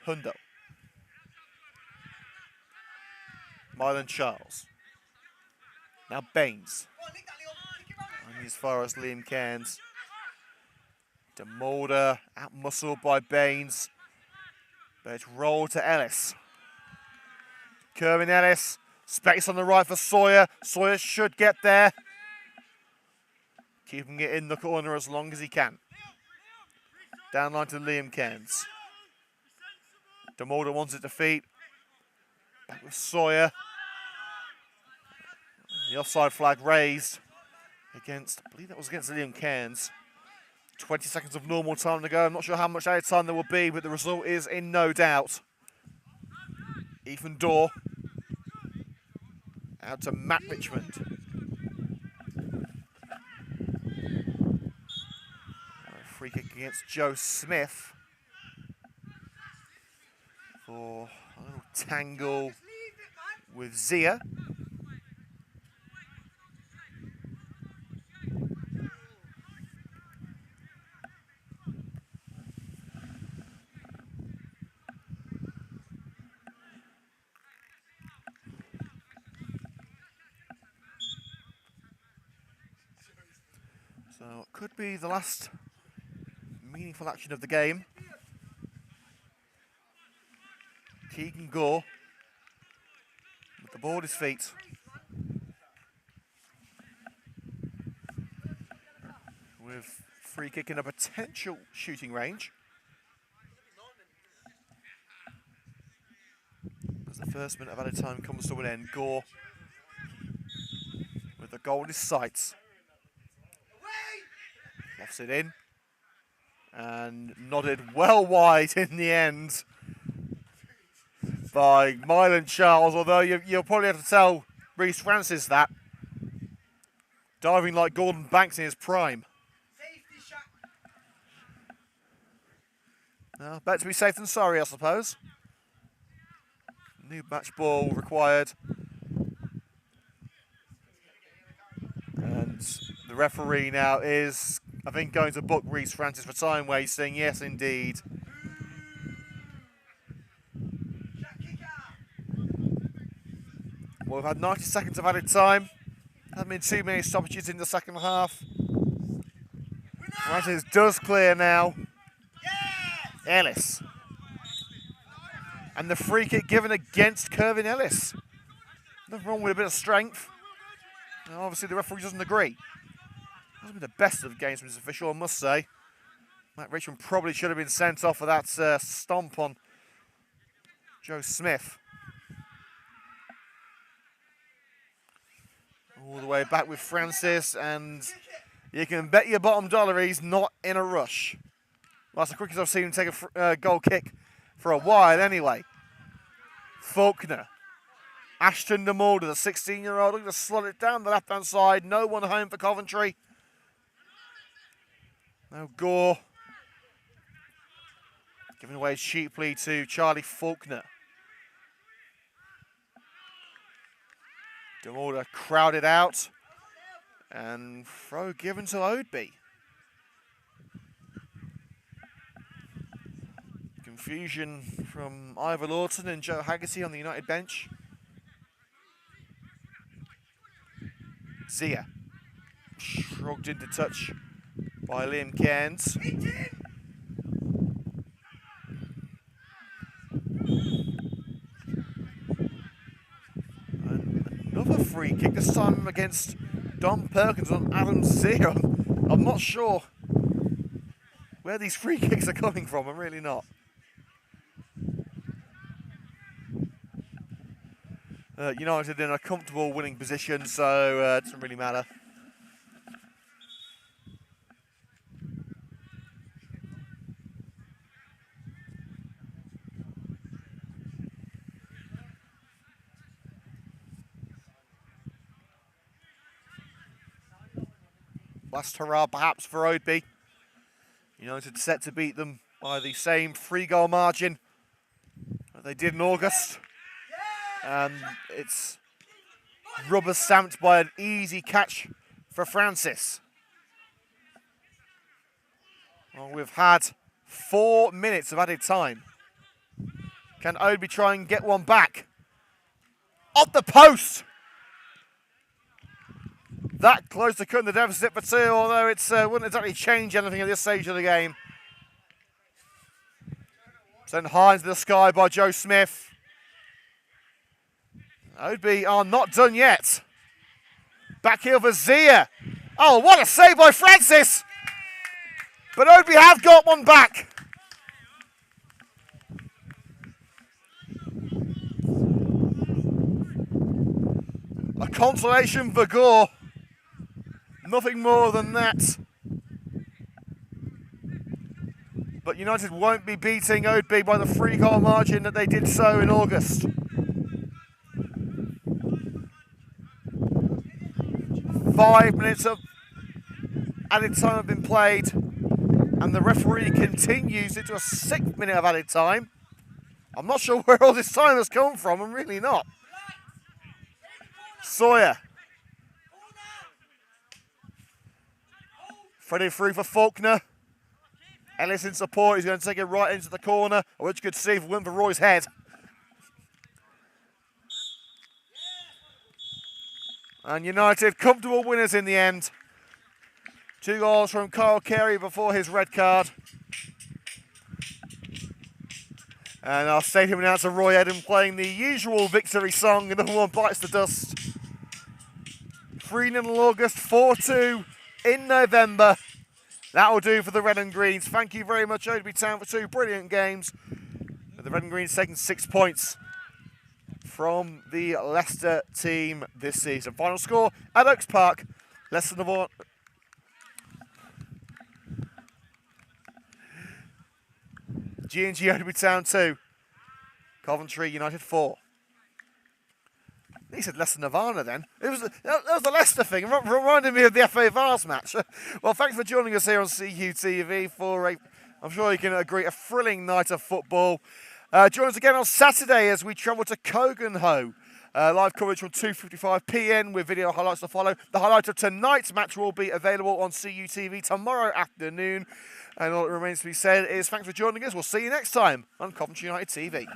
Hundell. Mylan Charles. Now Baines. Only as far as Liam Cairns. DeMolder out-muscled by Baines. But it's rolled to Ellis. Kerwin Ellis. Space on the right for Sawyer. Sawyer should get there. Keeping it in the corner as long as he can. Down line to Liam Cairns. DeMolder wants it to feet. Back with Sawyer. The offside flag raised against, I believe that was against Liam Cairns. 20 seconds of normal time to go. I'm not sure how much added time there will be, but the result is in no doubt. Ethan Dorr. Out to Matt Richmond. Free kick against Joe Smith. For a little tangle with Zia. So it could be the last meaningful action of the game. Keegan Gore with the ball at his feet. With free kick in a potential shooting range. As the first minute of added time comes to an end, Gore with the goal in his sights. Lofts it in and nodded well wide in the end by Mylan Charles, although you'll probably have to tell Reece Francis that. Diving like Gordon Banks in his prime. Well, better to be safe than sorry, I suppose. New match ball required. And the referee now is, I think, going to book Reece Francis for time wasting. Yes, indeed. Well, we've had 90 seconds of added time. Haven't been too many stoppages in the second half. Francis does clear now. Ellis. And the free kick given against Kerwin Ellis. Nothing wrong with a bit of strength. Now, obviously, the referee doesn't agree. Hasn't been the best of games from this official, I must say. Matt Richmond probably should have been sent off for that stomp on Joe Smith. All the way back with Francis, and you can bet your bottom dollar he's not in a rush. Well, that's the quickest I've seen him take a goal kick for a while anyway. Faulkner. Ashton DeMolder, the 16-year-old, looking to slot it down the left-hand side. No one home for Coventry. Now Gore. Giving away cheaply to Charlie Faulkner. DeMolder crowded out. And throw given to Oadby. Confusion from Ivor Lawton and Joe Haggerty on the United bench. Zia. Shrugged into touch by Liam Cairns. And another free kick, this time against Don Perkins on Adam Zia. I'm not sure where these free kicks are coming from, I'm really not. United in a comfortable winning position, so it doesn't really matter. Last hurrah perhaps for Oadby. United set to beat them by the same 3-goal margin that they did in August. And it's rubber stamped by an easy catch for Francis. Well, we've had 4 minutes of added time. Can Oadby try and get one back? Off the post! that close to cutting the deficit for 2, although it wouldn't exactly change anything at this stage of the game. Sent high into the sky by Joe Smith. Oadby are not done yet. Back heel for Zia. Oh, what a save by Francis! But Oadby have got one back. A consolation for Gore. Nothing more than that. But United won't be beating Oadby by the 3-goal margin that they did so in August. 5 minutes of added time have been played, and the referee continues it to a 6th minute of added time. I'm not sure where all this time has come from, I'm really not. Sawyer. Threaded through for Faulkner. Ellis in support, he's going to take it right into the corner, which you could see if it went for Roy's head. And United comfortable winners in the end. 2 goals from Kyle Carey before his red card. And our stadium announcer Roy Eden playing the usual victory song, another one bites the dust. 3-0 in August, 4-2 in November. That will do for the Red and Greens. Thank you very much, Oadby Town, for 2 brilliant games. The Red and Greens taking 6 points from the Leicester team this season. Final score at Oaks Park, Leicester Navarre. GNG Oadby Town 2, Coventry United 4. He said Leicester Nirvana then. That was the Leicester thing. It reminded me of the FA Vars match. Well, thanks for joining us here on CQTV for I'm sure you can agree, a thrilling night of football. Join us again on Saturday as we travel to Cogenhoe. Live coverage from 2:55 p.m. with video highlights to follow. The highlight of tonight's match will be available on CUTV tomorrow afternoon. And all that remains to be said is thanks for joining us. We'll see you next time on Coventry United TV.